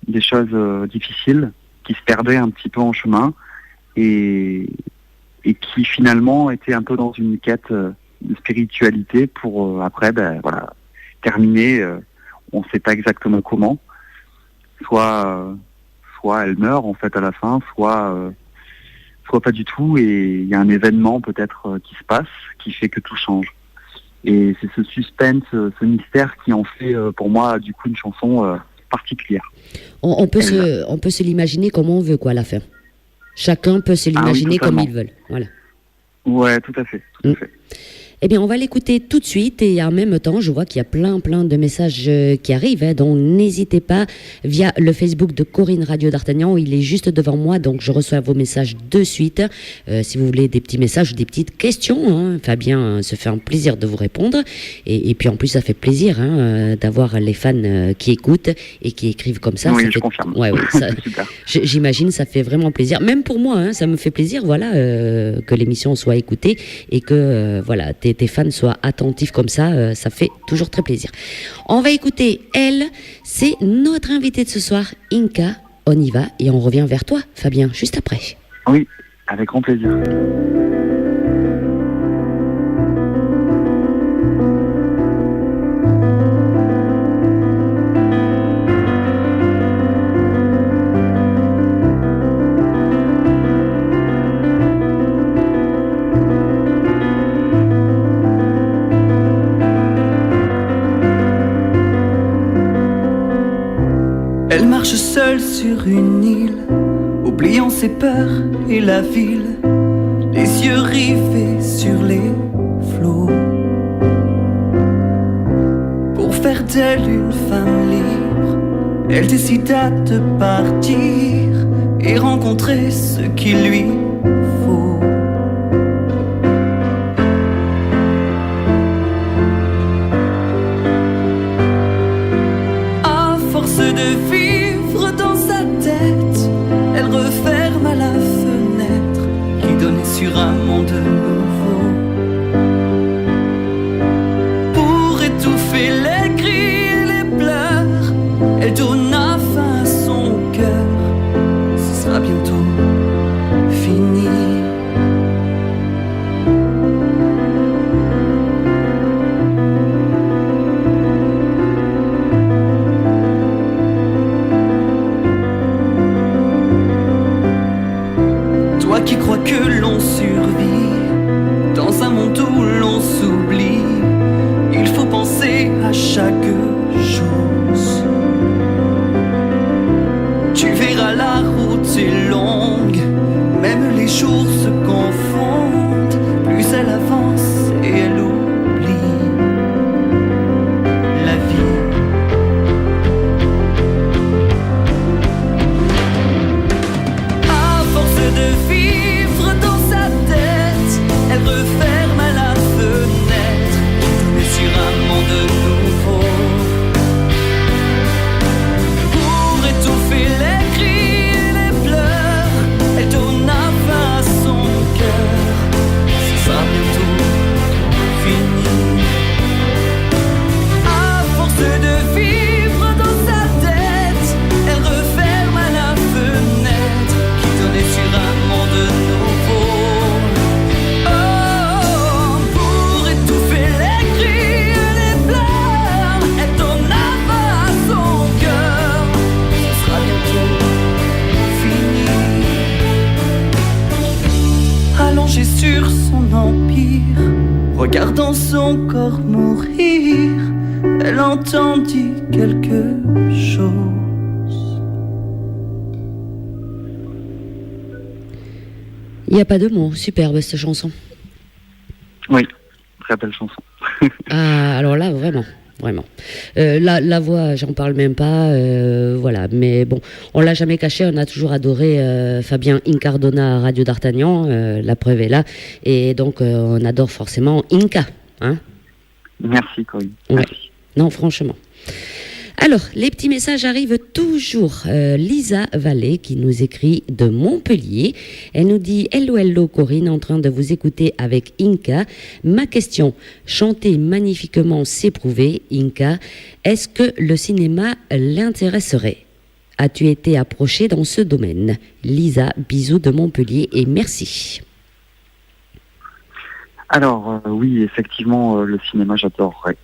des choses difficiles, qui se perdait un petit peu en chemin et qui finalement était un peu dans une quête de spiritualité pour après terminer, on ne sait pas exactement comment, soit elle meurt en fait à la fin, soit pas du tout, et il y a un événement peut-être qui se passe, qui fait que tout change. Et c'est ce suspense, ce mystère qui en fait pour moi du coup une chanson particulière. On peut se l'imaginer comme on veut, quoi, à la fin. Chacun peut se l'imaginer comme il veut. Voilà. Ouais, tout à fait. Eh bien, on va l'écouter tout de suite et en même temps, je vois qu'il y a plein de messages qui arrivent. Donc, n'hésitez pas via le Facebook de Corinne Radio d'Artagnan. Il est juste devant moi, donc je reçois vos messages de suite. Si vous voulez des petits messages ou des petites questions, Fabien se fait un plaisir de vous répondre. Et puis, en plus, ça fait plaisir d'avoir les fans qui écoutent et qui écrivent comme ça. Oui, ça je confirme. Ouais, ça... Super. J'imagine, ça fait vraiment plaisir. Même pour moi, ça me fait plaisir, que l'émission soit écoutée et que, tes fans soient attentifs comme ça, ça fait toujours très plaisir. On va écouter Elle, c'est notre invitée de ce soir, Inca. On y va et on revient vers toi, Fabien, juste après. Oui, avec grand plaisir. Elle marche seule sur une île, oubliant ses peurs et la ville, les yeux rivés sur les flots. Pour faire d'elle une femme libre, elle décida de partir et rencontrer ce qu'il lui faut. À force de vivre dans sa tête, elle referma la fenêtre qui donnait sur un monde nouveau. Pour étouffer les cris et les pleurs, elle donna fin à son cœur. Ce sera bientôt fini. Toi qui crois que l'on survit regardant son corps mourir, elle entendit quelque chose. Il n'y a pas de mots. Superbe cette chanson. Oui, très belle chanson. Ah, alors là, vraiment. La voix, j'en parle même pas, voilà. Mais bon, on l'a jamais caché, on a toujours adoré Fabien Incardona à Radio d'Artagnan, la preuve est là. Et donc, on adore forcément Inca, hein. Merci, Corinne. Ouais. Merci. Non, franchement. Alors, les petits messages arrivent toujours. Lisa Vallée qui nous écrit de Montpellier. Elle nous dit « Hello Corinne, en train de vous écouter avec Inca. Ma question, chanter magnifiquement s'éprouver, Inca, est-ce que le cinéma l'intéresserait ? As-tu été approchée dans ce domaine ? Lisa, bisous de Montpellier et merci. » Alors, oui, effectivement, le cinéma, j'adorerais.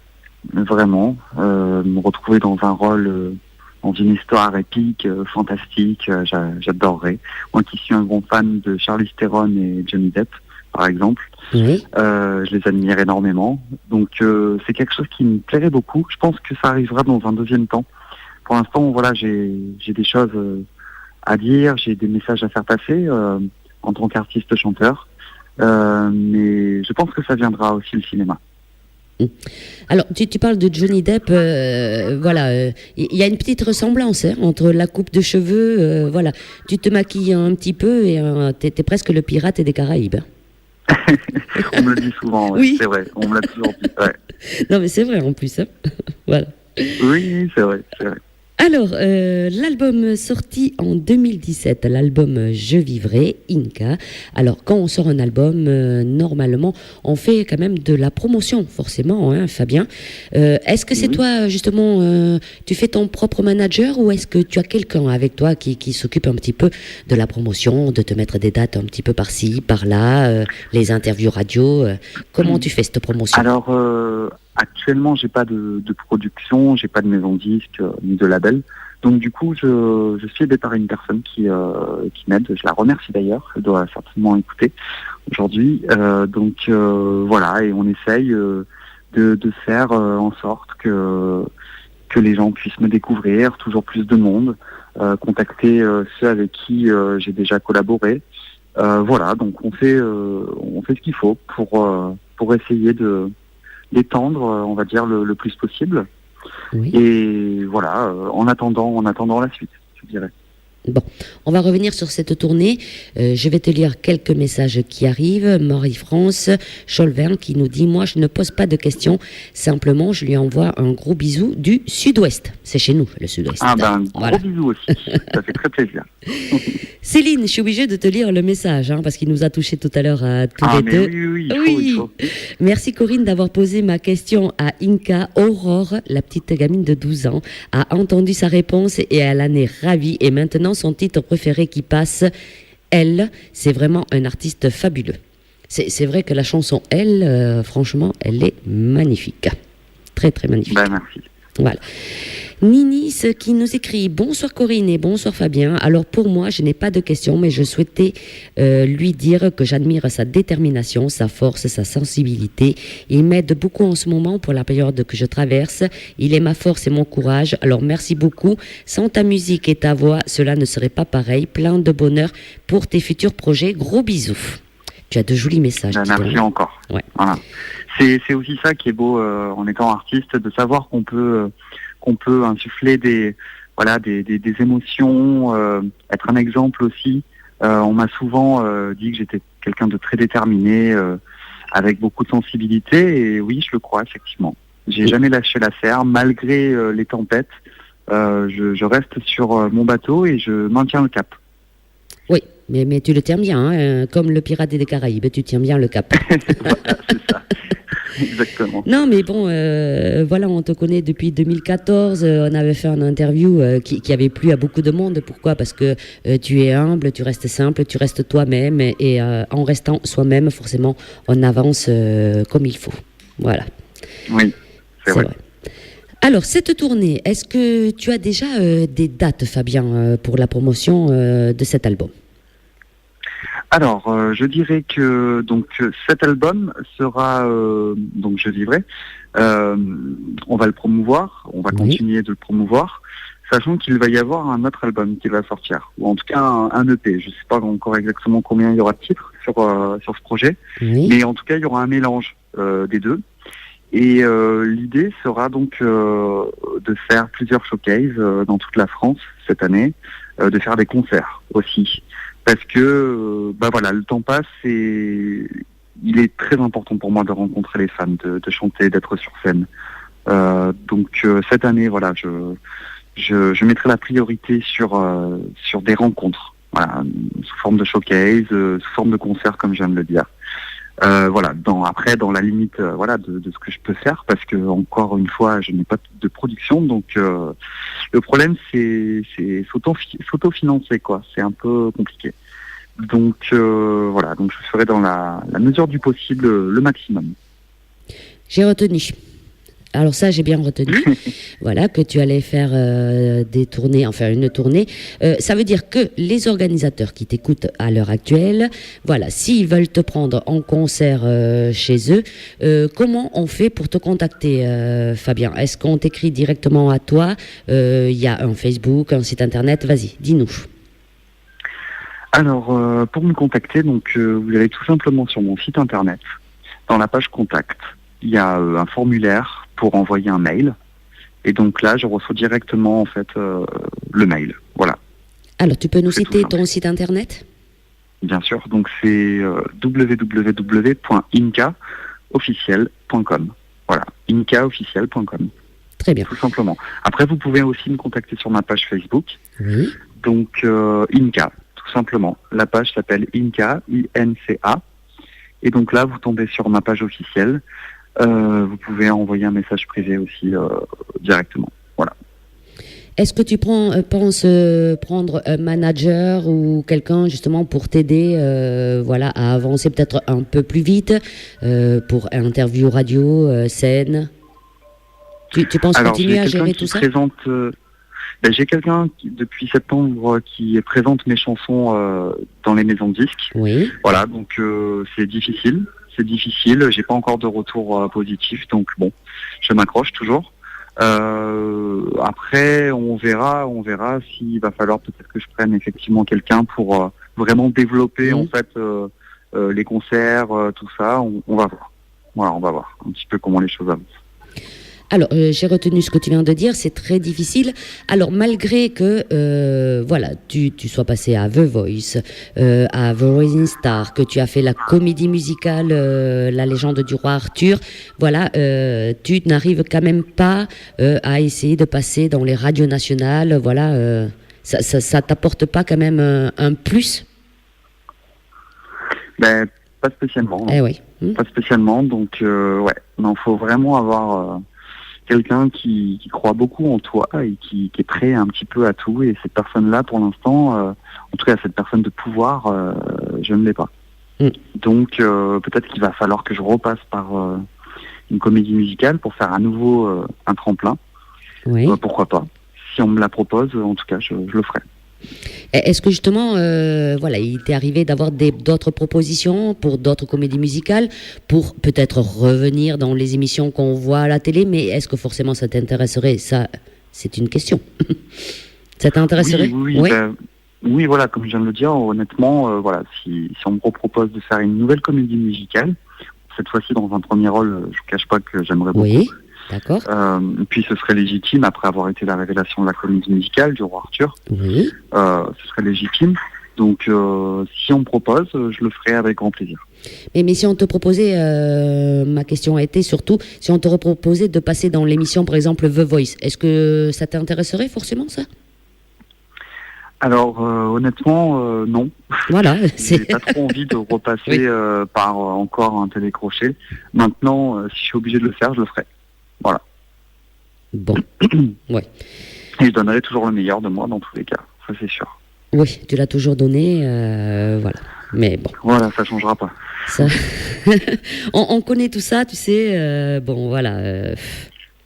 Vraiment, me retrouver dans un rôle, dans une histoire épique, fantastique, j'adorerais. Moi qui suis un grand fan de Charlize Theron et Johnny Depp, par exemple, Oui. je les admire énormément. Donc c'est quelque chose qui me plairait beaucoup. Je pense que ça arrivera dans un deuxième temps. Pour l'instant, voilà, j'ai des choses à dire, j'ai des messages à faire passer en tant qu'artiste chanteur. Mais je pense que ça viendra aussi le cinéma. Alors, tu parles de Johnny Depp, voilà, il y a une petite ressemblance entre la coupe de cheveux, voilà, tu te maquilles un petit peu et t'es presque le pirate des Caraïbes. On me le dit souvent, ouais. Oui. C'est vrai, on me l'a toujours dit. Ouais. Non mais c'est vrai en plus, hein. Voilà. Oui, c'est vrai. Alors, l'album sorti en 2017, l'album Je Vivrai, Inca. Alors, quand on sort un album, normalement, on fait quand même de la promotion, forcément, hein, Fabien. Est-ce que c'est toi, justement, tu fais ton propre manager ou est-ce que tu as quelqu'un avec toi qui s'occupe un petit peu de la promotion, de te mettre des dates un petit peu par-ci, par-là, les interviews radio comment tu fais cette promotion ? Alors, actuellement, j'ai pas de production, j'ai pas de maison de disque ni de label. Donc du coup, je suis aidé par une personne qui m'aide. Je la remercie d'ailleurs. Elle doit certainement écouter aujourd'hui. Donc voilà, et on essaye de faire en sorte que les gens puissent me découvrir, toujours plus de monde, contacter ceux avec qui j'ai déjà collaboré. Voilà, donc on fait ce qu'il faut pour essayer d'étendre, on va dire, le plus possible. Oui. Et voilà, en attendant la suite, je dirais. Bon, on va revenir sur cette tournée. Je vais te lire quelques messages qui arrivent. Marie-France Cholvern qui nous dit « Moi, je ne pose pas de questions. Simplement, je lui envoie un gros bisou du Sud-Ouest. » C'est chez nous, le Sud-Ouest. Ah ben, voilà. Gros bisous aussi. Ça fait très plaisir. Céline, je suis obligée de te lire le message, hein, parce qu'il nous a touchés tout à l'heure à tous les mais deux. oui, il faut. Merci Corinne d'avoir posé ma question à Inca. Aurore, la petite gamine de 12 ans, a entendu sa réponse et elle en est ravie. Et maintenant, son titre préféré qui passe, Elle, c'est vraiment un artiste fabuleux. C'est vrai que la chanson Elle, franchement, elle est magnifique. Très, très magnifique. Ben, merci. Voilà. Ninis qui nous écrit « Bonsoir Corinne et bonsoir Fabien. Alors pour moi, je n'ai pas de questions, mais je souhaitais lui dire que j'admire sa détermination, sa force, sa sensibilité. Il m'aide beaucoup en ce moment pour la période que je traverse. Il est ma force et mon courage. Alors merci beaucoup. Sans ta musique et ta voix, cela ne serait pas pareil. Plein de bonheur pour tes futurs projets. Gros bisous. » Tu as de jolis messages. Ben, merci encore. Ouais. Voilà. C'est aussi ça qui est beau en étant artiste, de savoir qu'on peut insuffler des émotions, être un exemple aussi. On m'a souvent dit que j'étais quelqu'un de très déterminé, avec beaucoup de sensibilité, et oui, je le crois effectivement. J'ai jamais lâché l'affaire, malgré les tempêtes. Je reste sur mon bateau et je maintiens le cap. Oui, mais tu le tiens bien, hein, comme le pirate des Caraïbes, tu tiens bien le cap. Voilà, c'est ça. Exactement. Non, mais bon, voilà, on te connaît depuis 2014. On avait fait une interview qui avait plu à beaucoup de monde. Pourquoi ? Parce que tu es humble, tu restes simple, tu restes toi-même. Et en restant soi-même, forcément, on avance comme il faut. Voilà. Oui, c'est vrai. Alors, cette tournée, est-ce que tu as déjà des dates, Fabien, pour la promotion de cet album ? Alors, je dirais que donc cet album sera donc Je vivrai. On va le promouvoir, on va continuer de le promouvoir, sachant qu'il va y avoir un autre album qui va sortir, ou en tout cas un EP. Je ne sais pas encore exactement combien il y aura de titres sur ce projet, mais en tout cas il y aura un mélange des deux. Et l'idée sera donc de faire plusieurs showcases dans toute la France cette année, de faire des concerts aussi. Parce que voilà, le temps passe et il est très important pour moi de rencontrer les fans, de chanter, d'être sur scène. Donc cette année, voilà, je mettrai la priorité sur des rencontres, voilà, sous forme de showcase, sous forme de concert, comme je viens de le dire. Voilà, dans la limite voilà de ce que je peux faire, parce que encore une fois je n'ai pas de production, donc le problème c'est s'autofinancer, quoi, c'est un peu compliqué, donc voilà, donc je ferai dans la mesure du possible le maximum. J'ai retenu. Alors ça, j'ai bien retenu, voilà, que tu allais faire des tournées, enfin une tournée. Ça veut dire que les organisateurs qui t'écoutent à l'heure actuelle, voilà, s'ils veulent te prendre en concert chez eux, comment on fait pour te contacter, Fabien? Est-ce qu'on t'écrit directement à toi? Il y a un Facebook, un site internet, vas-y, dis-nous. Alors, pour me contacter, donc vous allez tout simplement sur mon site internet, dans la page contact, il y a un formulaire pour envoyer un mail, et donc là je reçois directement en fait le mail, voilà. Alors tu peux nous citer ton site internet? Bien sûr, donc c'est www.incaofficiel.com, voilà, incaofficiel.com. Très bien. Tout simplement. Après vous pouvez aussi me contacter sur ma page Facebook, donc Inca, tout simplement. La page s'appelle Inca, I-N-C-A, et donc là vous tombez sur ma page officielle. Vous pouvez envoyer un message privé aussi directement. Voilà. Est-ce que tu penses prendre un manager ou quelqu'un justement pour t'aider voilà, à avancer peut-être un peu plus vite pour interview radio, scène? Tu penses continuer à gérer tout ça? J'ai quelqu'un qui, depuis septembre, qui présente mes chansons dans les maisons de disques. Oui. Voilà, donc c'est difficile. C'est difficile, j'ai pas encore de retour positif, donc bon, je m'accroche toujours. Après, on verra s'il va falloir peut-être que je prenne effectivement quelqu'un pour vraiment développer en fait les concerts, tout ça. On va voir. Voilà, on va voir un petit peu comment les choses avancent. Alors, j'ai retenu ce que tu viens de dire, c'est très difficile. Alors, malgré que voilà, tu sois passé à The Voice, à The Rising Star, que tu as fait la comédie musicale La légende du roi Arthur, voilà, tu n'arrives quand même pas à essayer de passer dans les radios nationales, voilà, ça t'apporte pas quand même un plus? Ben, pas spécialement. Eh oui. Pas spécialement, donc ouais, non, faut vraiment avoir quelqu'un qui croit beaucoup en toi et qui est prêt un petit peu à tout, et cette personne-là, pour l'instant, en tout cas cette personne de pouvoir, je ne l'ai pas. Donc peut-être qu'il va falloir que je repasse par une comédie musicale pour faire à nouveau un tremplin. Oui. Pourquoi pas? Si on me la propose, en tout cas, je le ferai. Est-ce que justement, voilà, il t'est arrivé d'avoir d'autres propositions pour d'autres comédies musicales, pour peut-être revenir dans les émissions qu'on voit à la télé, mais est-ce que forcément ça t'intéresserait? Ça, c'est une question. Ça t'intéresserait? Oui, voilà, comme je viens de le dire, honnêtement, voilà, si on me propose de faire une nouvelle comédie musicale, cette fois-ci dans un premier rôle, je ne cache pas que j'aimerais beaucoup. Oui. D'accord. Puis ce serait légitime, après avoir été la révélation de la comédie musicale du roi Arthur. Oui. Ce serait légitime. Donc si on me propose, je le ferai avec grand plaisir. Mais si on te proposait, ma question a été surtout, si on te proposait de passer dans l'émission par exemple The Voice, est-ce que ça t'intéresserait forcément ça? Alors honnêtement non. Voilà. J'ai pas trop envie de repasser par encore un télécrochet. Maintenant, si je suis obligé de le faire, je le ferai. Voilà. Bon. Ouais. Et je donnerai toujours le meilleur de moi dans tous les cas, ça c'est sûr. Oui, tu l'as toujours donné, voilà. Mais bon. Voilà, ça changera pas. Ça... on connaît tout ça, tu sais. Bon, voilà.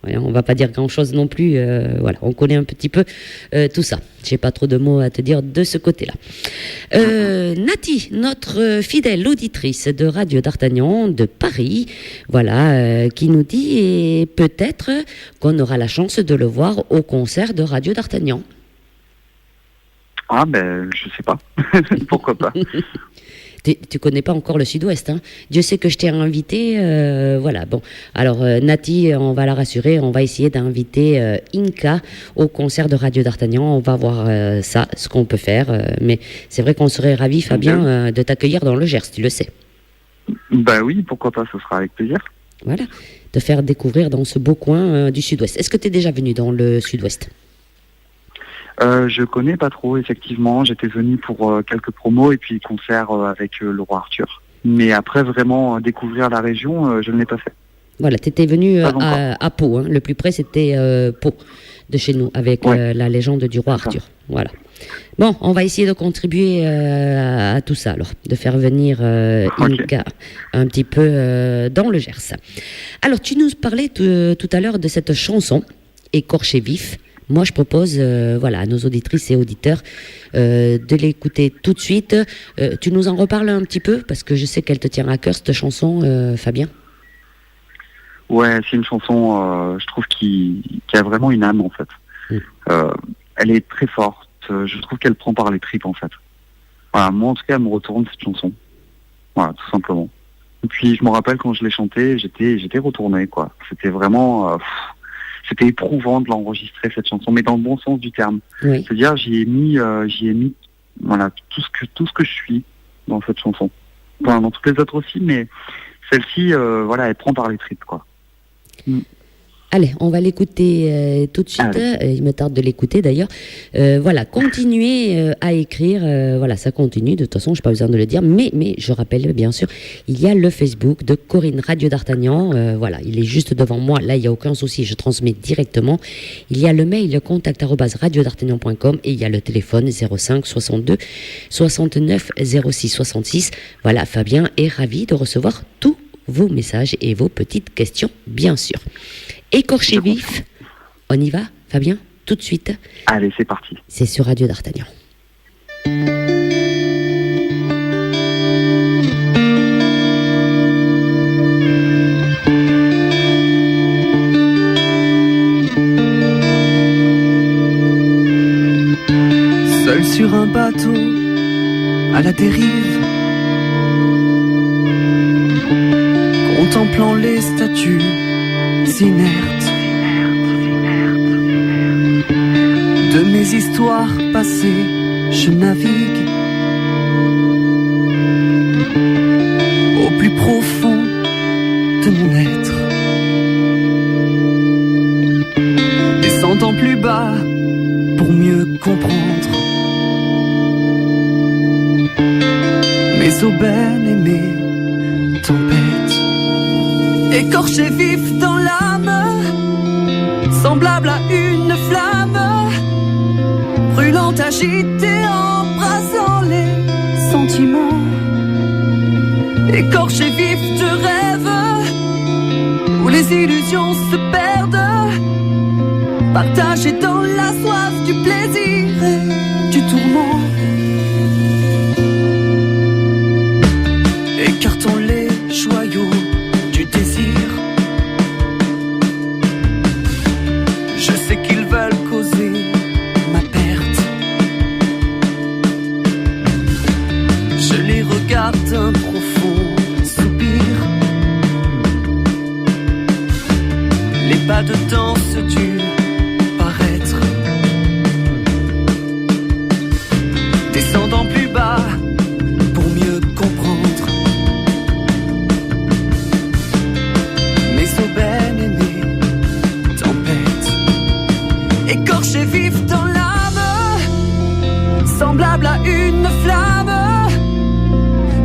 On va pas dire grand-chose non plus. Voilà, on connaît un petit peu tout ça. J'ai pas trop de mots à te dire de ce côté-là. Nati, notre fidèle auditrice de Radio d'Artagnan de Paris, voilà, qui nous dit et peut-être qu'on aura la chance de le voir au concert de Radio d'Artagnan. Ah ben, je sais pas. Pourquoi pas. Tu connais pas encore le Sud-Ouest, hein. Dieu sait que je t'ai invité, voilà. Bon, alors Nati, on va la rassurer, on va essayer d'inviter Inca au concert de Radio d'Artagnan. On va voir ça, ce qu'on peut faire. Mais c'est vrai qu'on serait ravis, Fabien, de t'accueillir dans le Gers, tu le sais. Bah oui, pourquoi pas, ce sera avec plaisir. Voilà, te faire découvrir dans ce beau coin du Sud-Ouest. Est-ce que tu es déjà venu dans le Sud-Ouest ? Je connais pas trop, effectivement. J'étais venu pour quelques promos et puis concerts avec le roi Arthur. Mais après, vraiment découvrir la région, je ne l'ai pas fait. Voilà, tu étais venu à Pau. Hein. Le plus près, c'était Pau, de chez nous, avec la légende du roi Arthur. Voilà. Bon, on va essayer de contribuer à tout ça, alors, de faire venir Inca un petit peu dans le Gers. Alors, tu nous parlais tout à l'heure de cette chanson, Écorché vif. Moi, je propose voilà, à nos auditrices et auditeurs de l'écouter tout de suite. Tu nous en reparles un petit peu, parce que je sais qu'elle te tient à cœur, cette chanson, Fabien. Ouais, c'est une chanson, je trouve, qui a vraiment une âme, en fait. Elle est très forte. Je trouve qu'elle prend par les tripes, en fait. Voilà, moi, en tout cas, elle me retourne, cette chanson. Voilà, tout simplement. Et puis, je me rappelle, quand je l'ai chantée, j'étais retourné, quoi. C'était vraiment... c'était éprouvant de l'enregistrer, cette chanson, mais dans le bon sens du terme. Oui. C'est-à-dire, j'y ai mis voilà, tout ce que je suis dans cette chanson. Enfin, dans toutes les autres aussi, mais celle-ci, voilà, elle prend par les tripes, quoi. Allez, on va l'écouter tout de suite. Il me tarde de l'écouter d'ailleurs. Voilà, continuez à écrire. Voilà, ça continue. De toute façon, je n'ai pas besoin de le dire. Mais je rappelle, bien sûr, il y a le Facebook de Corinne Radio d'Artagnan. Voilà, il est juste devant moi. Là, il n'y a aucun souci. Je transmets directement. Il y a le mail contact@radiodartagnan.com et il y a le téléphone 05 62 69 06 66. Voilà, Fabien est ravi de recevoir tous vos messages et vos petites questions, bien sûr. Écorché vif, on y va, Fabien, tout de suite. Allez, c'est parti. C'est sur Radio d'Artagnan. Seul sur un bateau, à la dérive, contemplant les statues inertes de mes histoires passées, je navigue au plus profond de mon être, descendant plus bas pour mieux comprendre mes aubaines et mes tempêtes. Écorché vif dans l'âme, semblable à une flamme, brûlante, agitée, embrasant les sentiments. Écorché vif de rêves, où les illusions se perdent, partagé dans la soif du plaisir et du tourment. Écartons les joyaux du désir. Je sais qu'ils veulent causer ma perte. Je les regarde d'un profond soupir. Les pas de danse du paraître, descendant plus bas pour mieux comprendre mes aubaines et mes tempêtes. Écorché vif dans l'âme, semblable à une flamme,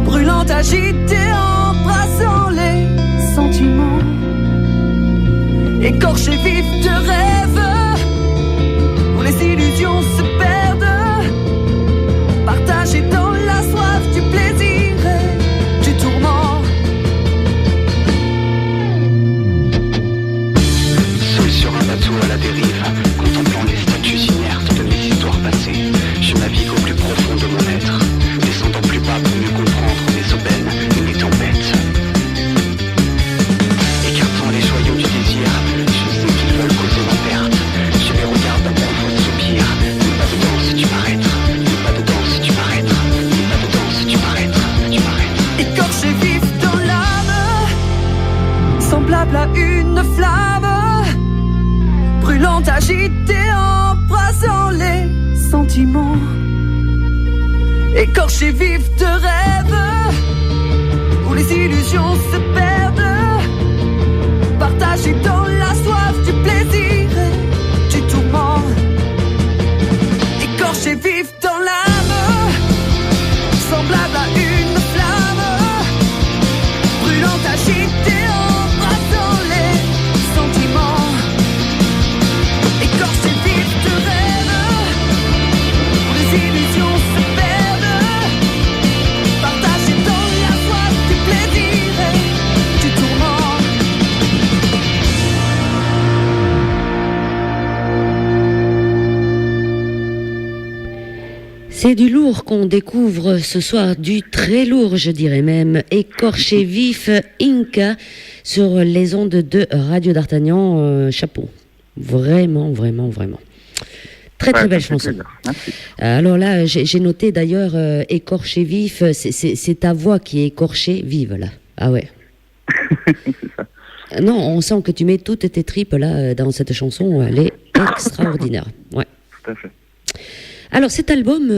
brûlante, agitée, embrassant les sentiments. Écorché vif de rêve, où les illusions se perdent, partagé dans la soif du plaisir et du tourment. Seul écorché vif de rêves où les illusions se perdent, partagé dans la soif du plaisir et du tourment, écorché vif dans l'âme, semblable à une flamme, brûlante, agitée, embrassant les sentiments, écorché vif de rêves où les illusions se perdent, partagé dans la soif du plaisir et du tourment. C'est du lourd qu'on découvre ce soir, du très lourd, je dirais même. Écorché vif, Inca, sur les ondes de Radio d'Artagnan. Chapeau. Vraiment, vraiment, vraiment. Très, très belle chanson. Alors là, j'ai noté d'ailleurs écorché vif, c'est ta voix qui est écorchée vive, là. Ah ouais. Non, on sent que tu mets toutes tes tripes, là, dans cette chanson. Elle est extraordinaire. Ouais. Tout à fait. Alors cet album,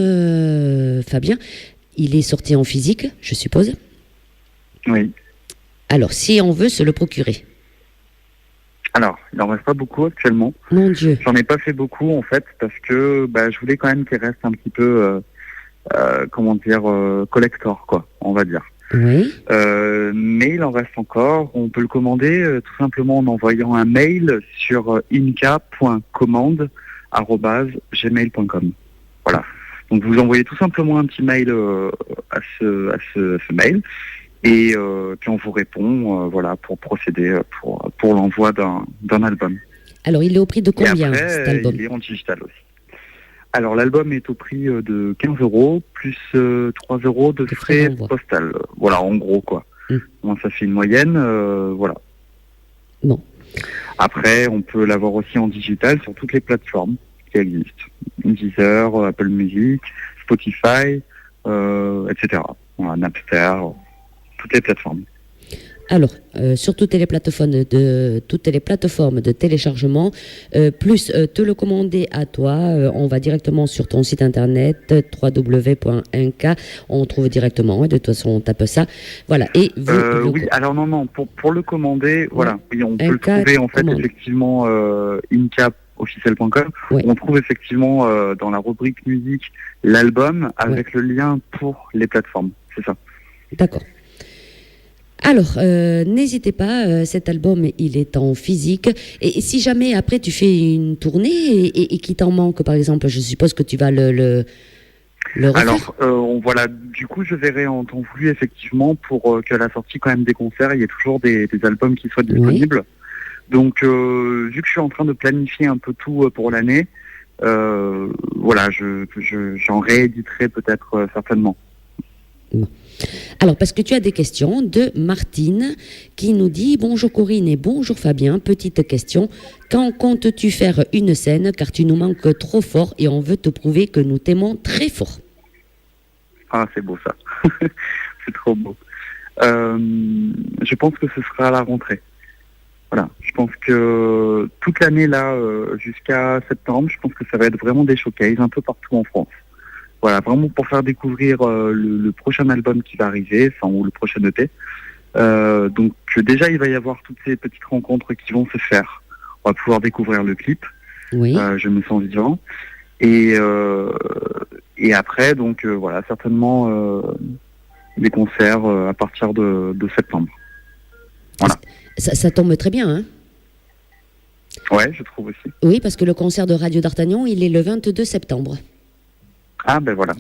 Fabien, il est sorti en physique, je suppose. Oui. Alors si on veut se le procurer. Alors, il n'en reste pas beaucoup actuellement. Mon Dieu. J'en ai pas fait beaucoup en fait parce que je voulais quand même qu'il reste un petit peu, collector quoi, on va dire. Oui. Mais il en reste encore. On peut le commander tout simplement en envoyant un mail sur inca.commande@gmail.com. Voilà. Donc vous envoyez tout simplement un petit mail à ce mail et puis on vous répond pour procéder pour l'envoi d'un album. Alors il est au prix de combien et après, cet album? Il est en digital aussi. Alors l'album est au prix de 15 € plus 3 € de frais postal. Voilà, en gros quoi. Bon, ça fait une moyenne, voilà. Bon. Après, on peut l'avoir aussi en digital sur toutes les plateformes qui existent. Deezer, Apple Music, Spotify, etc. Voilà, Napster, toutes les plateformes. Alors, sur toutes les plateformes de téléchargement, plus te le commander à toi, on va directement sur ton site internet www.inca, on trouve directement, de toute façon on tape ça, voilà. Et oui, alors non, pour le commander, voilà, oui, on peut le trouver en fait effectivement incaofficiel.com. Ouais. On trouve effectivement dans la rubrique musique l'album avec le lien pour les plateformes, c'est ça. D'accord. Alors, n'hésitez pas, cet album, il est en physique. Et si jamais, après, tu fais une tournée et qu'il t'en manque, par exemple, je suppose que tu vas le refaire. Alors, voilà, du coup, je verrai en temps voulu, effectivement, pour qu'à la sortie, quand même, des concerts, il y ait toujours des albums qui soient disponibles. Oui. Donc, vu que je suis en train de planifier un peu tout pour l'année, voilà, j'en rééditerai peut-être certainement. Bon. Alors, parce que tu as des questions de Martine qui nous dit « Bonjour Corinne et bonjour Fabien, petite question. Quand comptes-tu faire une scène car tu nous manques trop fort et on veut te prouver que nous t'aimons très fort ?» Ah, c'est beau ça. C'est trop beau. Je pense que ce sera à la rentrée. Voilà, je pense que toute l'année là, jusqu'à septembre, je pense que ça va être vraiment des showcases un peu partout en France. Voilà, vraiment pour faire découvrir le prochain album qui va arriver, ou le prochain EP. Donc déjà, il va y avoir toutes ces petites rencontres qui vont se faire. On va pouvoir découvrir le clip. Oui. Je me sens vivant. Et après, donc voilà, certainement des concerts à partir de septembre. Voilà. Ça tombe très bien, hein? Ouais, je trouve aussi. Oui, parce que le concert de Radio d'Artagnan, il est le 22 septembre. Ah ben voilà.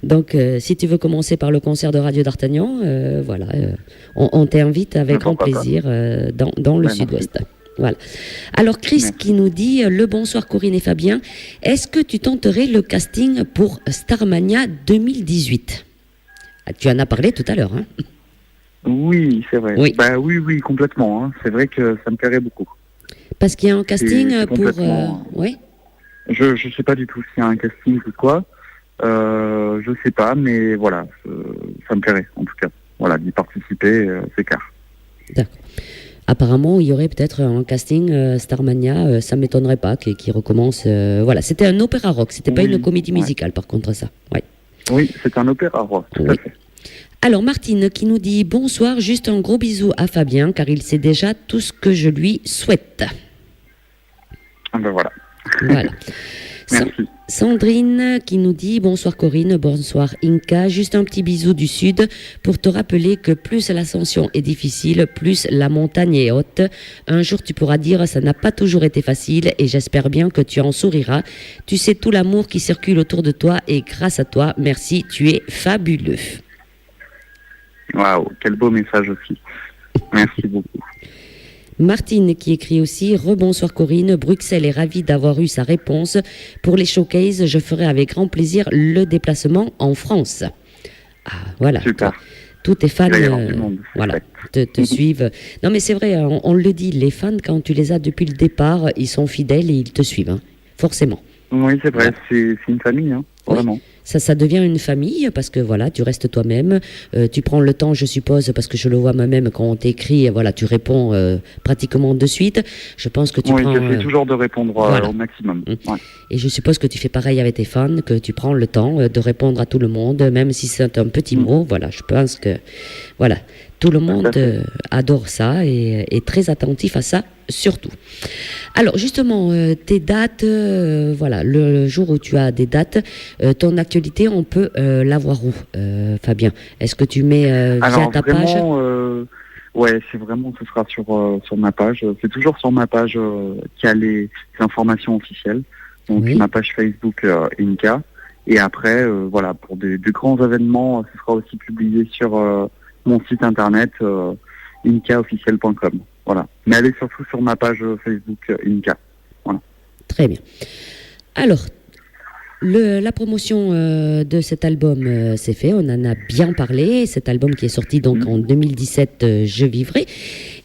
Donc, si tu veux commencer par le concert de Radio d'Artagnan, voilà, on t'invite avec grand plaisir dans le sud-ouest. Voilà. Alors, Chris qui nous dit le bonsoir Corinne et Fabien, est-ce que tu tenterais le casting pour Starmania 2018 ? Tu en as parlé tout à l'heure, hein ? Oui, c'est vrai. Oui. Oui, complètement. Hein. C'est vrai que ça me plairait beaucoup. Parce qu'il y a un casting pour... Oui. Je sais pas du tout s'il y a un casting ou quoi. Je sais pas, mais voilà, ça me plairait en tout cas. Voilà, d'y participer, c'est clair. D'accord. apparemment, il y aurait peut-être un casting Starmania, ça m'étonnerait pas qu'il recommence. Voilà, c'était un opéra rock, c'était pas une comédie musicale par contre ça. Ouais. Oui, c'est un opéra rock, tout à fait. Alors Martine qui nous dit bonsoir, juste un gros bisou à Fabien car il sait déjà tout ce que je lui souhaite. Ah ben voilà. Voilà. Merci. Sandrine qui nous dit bonsoir Corinne, bonsoir Inca, juste un petit bisou du sud pour te rappeler que plus l'ascension est difficile, plus la montagne est haute. Un jour tu pourras dire ça n'a pas toujours été facile et j'espère bien que tu en souriras. Tu sais tout l'amour qui circule autour de toi et grâce à toi, merci, tu es fabuleux. Waouh, quel beau message aussi. Merci beaucoup. Martine qui écrit aussi rebonsoir Corinne, Bruxelles est ravie d'avoir eu sa réponse. Pour les showcases, je ferai avec grand plaisir le déplacement en France. Ah, voilà. Super. Tous tes fans voilà, te suivent. Non mais c'est vrai, on le dit, les fans quand tu les as depuis le départ, ils sont fidèles et ils te suivent, hein, forcément. Oui, c'est vrai, c'est une famille, hein, vraiment. Oui. Ça devient une famille parce que voilà, tu restes toi-même, tu prends le temps, je suppose, parce que je le vois moi-même quand on t'écrit, voilà, tu réponds pratiquement de suite. Je pense que tu prends. Oui, j'essaie toujours de répondre au maximum. Ouais. Et je suppose que tu fais pareil avec tes fans, que tu prends le temps de répondre à tout le monde, même si c'est un petit mot. Voilà, je pense que voilà, tout le monde adore ça et est très attentif à ça, surtout. Alors justement, tes dates, voilà, le jour où tu as des dates, ton actualité, on peut la voir où, Fabien? Est-ce que tu mets via ta page? Ouais, c'est vraiment, ce sera sur ma page. C'est toujours sur ma page qu'il y a les informations officielles. Donc ma page Facebook Inca. Et après, voilà, pour de grands événements, ce sera aussi publié sur mon site internet incaofficiel.com. Voilà. Mais allez surtout sur ma page Facebook Inca. Voilà. Très bien. Alors, la promotion de cet album c'est fait, on en a bien parlé. Cet album qui est sorti donc en 2017, Je vivrai.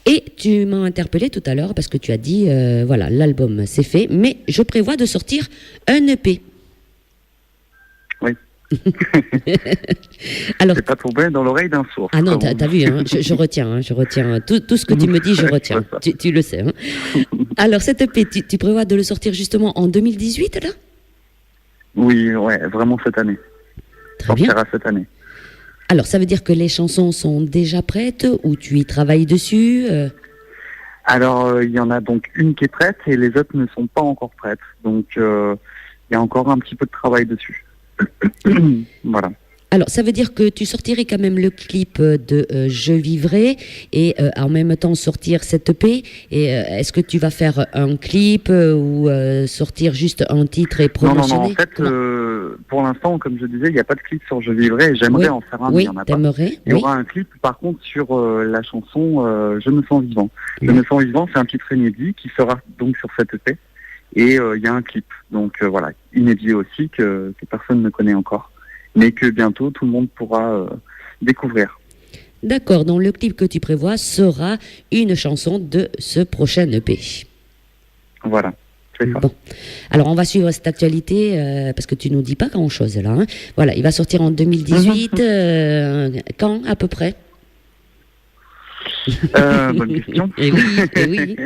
Et tu m'as interpellé tout à l'heure parce que tu as dit, voilà, l'album c'est fait, mais je prévois de sortir un EP. Oui. Alors, c'est pas tombé dans l'oreille d'un sourd. Ah non, t'as vu, hein, je retiens tout ce que tu me dis, je retiens. Tu le sais. Hein. Alors, cet EP, tu prévois de le sortir justement en 2018, là? Oui, ouais, vraiment cette année. Très bien. Sortira cette année. Alors, ça veut dire que les chansons sont déjà prêtes ou tu y travailles dessus Alors, il y en a donc une qui est prête et les autres ne sont pas encore prêtes. Donc, il y a encore un petit peu de travail dessus. Voilà. Alors, ça veut dire que tu sortirais quand même le clip de Je vivrai et en même temps sortir cette EP. Et est-ce que tu vas faire un clip ou sortir juste un titre et promotionner? Non, en fait, pour l'instant, comme je disais, il n'y a pas de clip sur Je vivrai et j'aimerais en faire un, mais il n'y en a pas. Il y aura un clip, par contre, sur la chanson Je me sens vivant. Je me sens vivant, c'est un titre inédit qui sera donc sur cette EP. Et il y a un clip, donc voilà, inédit aussi, que personne ne connaît encore. Mais que bientôt tout le monde pourra découvrir. D'accord, donc le clip que tu prévois sera une chanson de ce prochain EP. Voilà, c'est ça. Bon, alors on va suivre cette actualité parce que tu nous dis pas grand-chose là. Hein. Voilà, il va sortir en 2018. Quand à peu près? Bonne question. Et oui.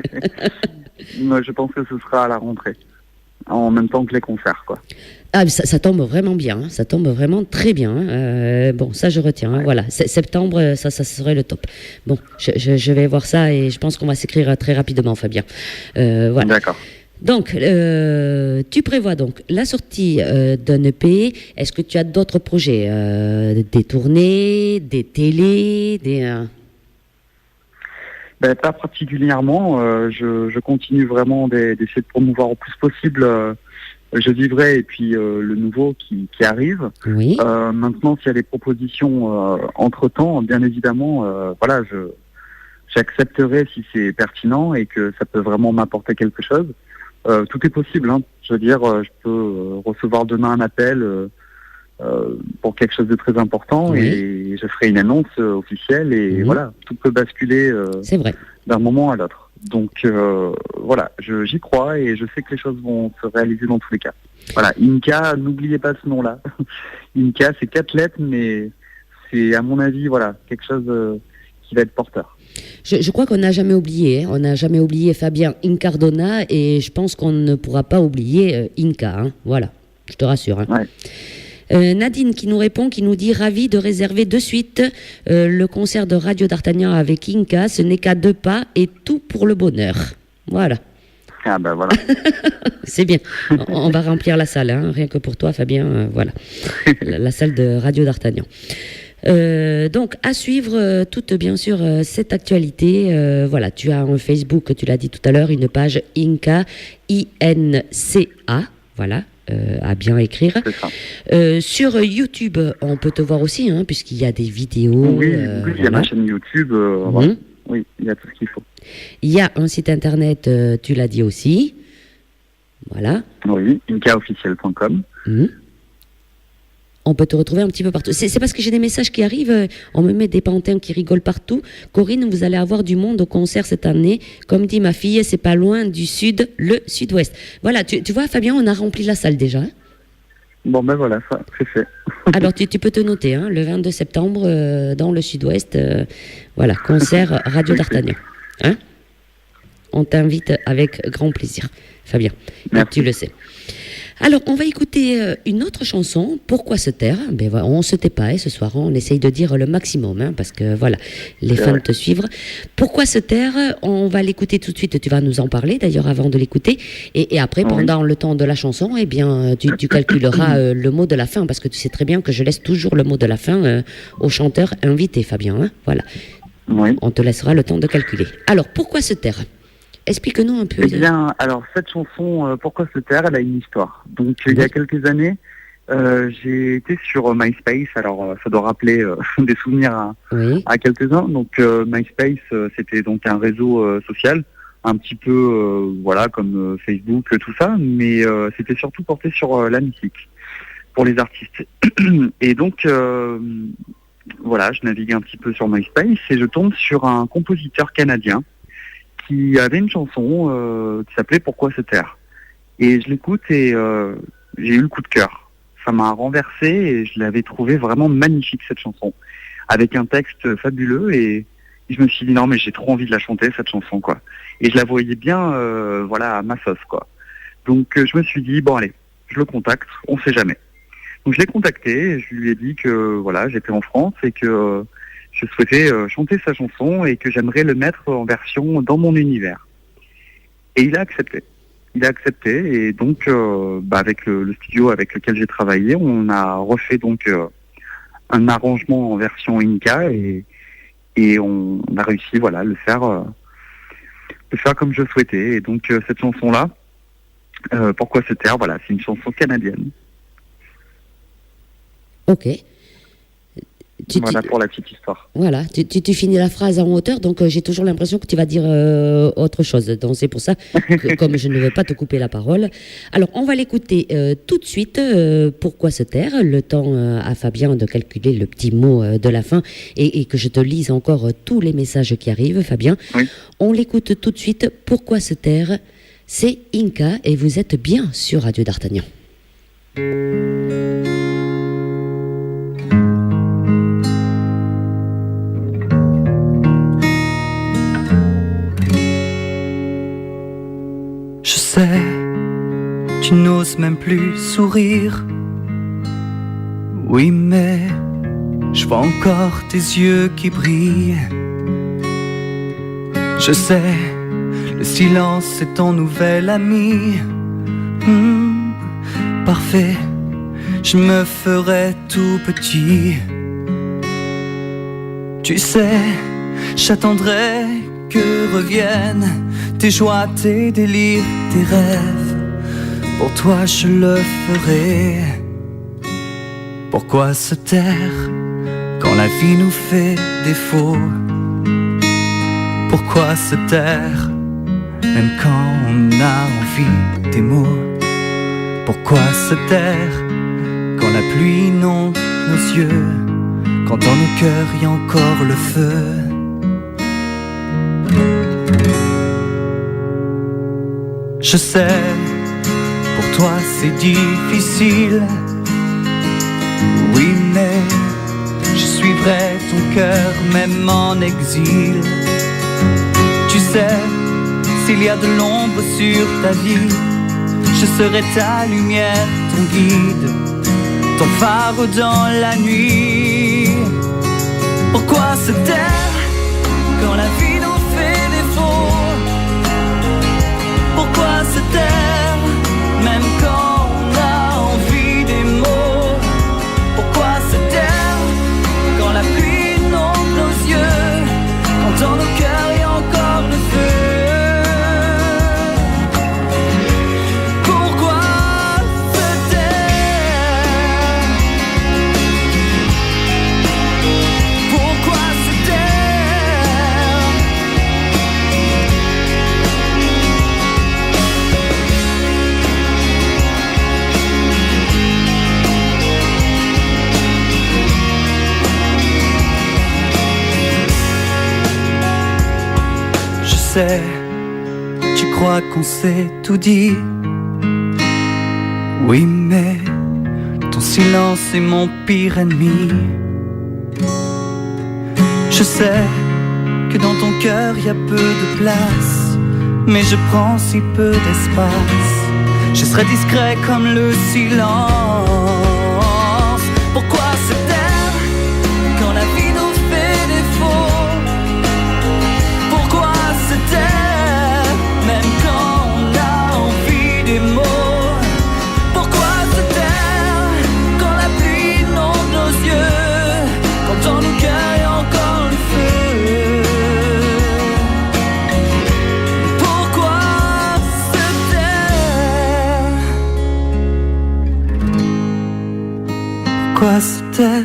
Moi, je pense que ce sera à la rentrée, en même temps que les concerts, quoi. Ah, ça tombe vraiment bien, hein. Ça tombe vraiment très bien. Hein. Bon, ça je retiens. Hein. Voilà, septembre, ça serait le top. Bon, je vais voir ça et je pense qu'on va s'écrire très rapidement, Fabien. Voilà. D'accord. Donc, tu prévois donc la sortie d'un EP. Est-ce que tu as d'autres projets, des tournées, des télés, des Ben, pas particulièrement. Je continue vraiment d'essayer de promouvoir au plus possible. Je vivrai et puis le nouveau qui arrive. Oui. Maintenant, s'il y a des propositions entre-temps, bien évidemment, voilà, j'accepterai si c'est pertinent et que ça peut vraiment m'apporter quelque chose. Tout est possible. Hein. Je veux dire, je peux recevoir demain un appel pour quelque chose de très important et je ferai une annonce officielle et voilà, tout peut basculer c'est vrai. d'un moment à l'autre. Donc voilà, j'y crois et je sais que les choses vont se réaliser dans tous les cas. Voilà, Inca, n'oubliez pas ce nom-là. Inca, c'est 4 lettres, mais c'est à mon avis, voilà, quelque chose qui va être porteur. Je crois qu'on n'a jamais oublié. On n'a jamais oublié Fabien Incardona et je pense qu'on ne pourra pas oublier Inca. Hein. Voilà, je te rassure. Hein. Ouais. Nadine qui nous répond, qui nous dit ravi de réserver de suite le concert de Radio d'Artagnan avec Inca. Ce n'est qu'à 2 pas et tout pour le bonheur. Voilà. Ah ben voilà. C'est bien. On va remplir la salle, hein, rien que pour toi, Fabien. Voilà, la salle de Radio d'Artagnan. Donc à suivre toute bien sûr cette actualité. Voilà, tu as un Facebook, tu l'as dit tout à l'heure, une page Inca, INCA. Voilà. À bien écrire. Sur YouTube, on peut te voir aussi, hein, puisqu'il y a des vidéos. Oui, il y a ma chaîne YouTube. Voilà. Oui, il y a tout ce qu'il faut. Il y a un site internet, tu l'as dit aussi. Voilà. Oui, incaofficiel.com. On peut te retrouver un petit peu partout. C'est parce que j'ai des messages qui arrivent, on me met des pantins qui rigolent partout. Corinne, vous allez avoir du monde au concert cette année. Comme dit ma fille, c'est pas loin du sud, le sud-ouest. Voilà, tu vois Fabien, on a rempli la salle déjà. Hein. Bon ben voilà, ça, c'est fait. Alors tu peux te noter, hein, le 22 septembre dans le sud-ouest, voilà, concert Radio d'Artagnan. Hein, on t'invite avec grand plaisir, Fabien. Tu le sais. Alors, on va écouter une autre chanson, Pourquoi se taire? Ben, voilà, on ne se tait pas ce soir, on essaye de dire le maximum, hein, parce que voilà, les fans te suivent. Pourquoi se taire? On va l'écouter tout de suite, tu vas nous en parler d'ailleurs avant de l'écouter, et après, pendant le temps de la chanson, eh bien, tu calculeras le mot de la fin, parce que tu sais très bien que je laisse toujours le mot de la fin au chanteur invité, Fabien. Hein, voilà. Oui. On te laissera le temps de calculer. Alors, Pourquoi se taire? Explique-nous un peu. Eh bien, alors cette chanson, Pourquoi se taire, elle a une histoire. Donc, il y a quelques années, j'ai été sur MySpace. Alors, ça doit rappeler des souvenirs à quelques-uns. Donc, MySpace, c'était donc un réseau social, un petit peu, voilà, comme Facebook, tout ça, mais c'était surtout porté sur la musique, pour les artistes. Et donc, voilà, je navigue un petit peu sur MySpace et je tombe sur un compositeur canadien qui avait une chanson qui s'appelait Pourquoi se taire. Et je l'écoute et j'ai eu le coup de cœur. Ça m'a renversé et je l'avais trouvé vraiment magnifique cette chanson, avec un texte fabuleux et je me suis dit non mais j'ai trop envie de la chanter cette chanson quoi. Et je la voyais bien voilà à ma sauce quoi. Donc je me suis dit bon allez, je le contacte, on sait jamais. Donc je l'ai contacté et je lui ai dit que voilà j'étais en France et que je souhaitais chanter sa chanson et que j'aimerais le mettre en version dans mon univers. Et il a accepté. Il a accepté et donc avec le studio avec lequel j'ai travaillé, on a refait donc un arrangement en version Inca et on a réussi voilà le faire comme je souhaitais. Et donc cette chanson-là, Pourquoi se taire, voilà, c'est une chanson canadienne. Ok. Voilà pour la petite histoire. Voilà, tu finis la phrase en hauteur, donc j'ai toujours l'impression que tu vas dire autre chose. Donc c'est pour ça que comme je ne veux pas te couper la parole. Alors on va l'écouter tout de suite, Pourquoi se taire? Le temps à Fabien de calculer le petit mot de la fin et que je te lise encore tous les messages qui arrivent, Fabien. Oui. On l'écoute tout de suite, Pourquoi se taire? C'est Inca et vous êtes bien sur Radio d'Artagnan. Je sais, tu n'oses même plus sourire. Oui, mais je vois encore tes yeux qui brillent. Je sais, le silence est ton nouvel ami. Parfait, je me ferai tout petit. Tu sais, j'attendrai que reviennent tes joies, tes délires, tes rêves. Pour toi je le ferai. Pourquoi se taire quand la vie nous fait défaut? Pourquoi se taire même quand on a envie des mots? Pourquoi se taire quand la pluie inonde nos yeux, quand dans nos cœurs il y a encore le feu? Je sais, pour toi c'est difficile. Oui, mais je suivrai ton cœur même en exil. sais, s'il y a de l'ombre sur ta vie, je serai ta lumière, ton guide, ton phare dans la nuit. Pourquoi se taire quand la vie nous fait défaut? Pourquoi se taire même quand on a envie des mots? Pourquoi se taire quand la pluie inonde nos yeux, quand dans nos cœurs il y a encore le feu? Pourquoi se taire? Pourquoi se taire? Je sais, tu crois qu'on s'est tout dit. Oui, mais ton silence est mon pire ennemi. Je sais que dans ton cœur y a peu de place, mais je prends si peu d'espace. Je serai discret comme le silence. Pourquoi se taire quand la vie nous fait défaut? Pourquoi se taire même quand on a envie des mots? Pourquoi se taire quand la pluie inonde nos yeux, quand dans nos cœurs y a encore le feu? Pourquoi se taire? Pourquoi se taire?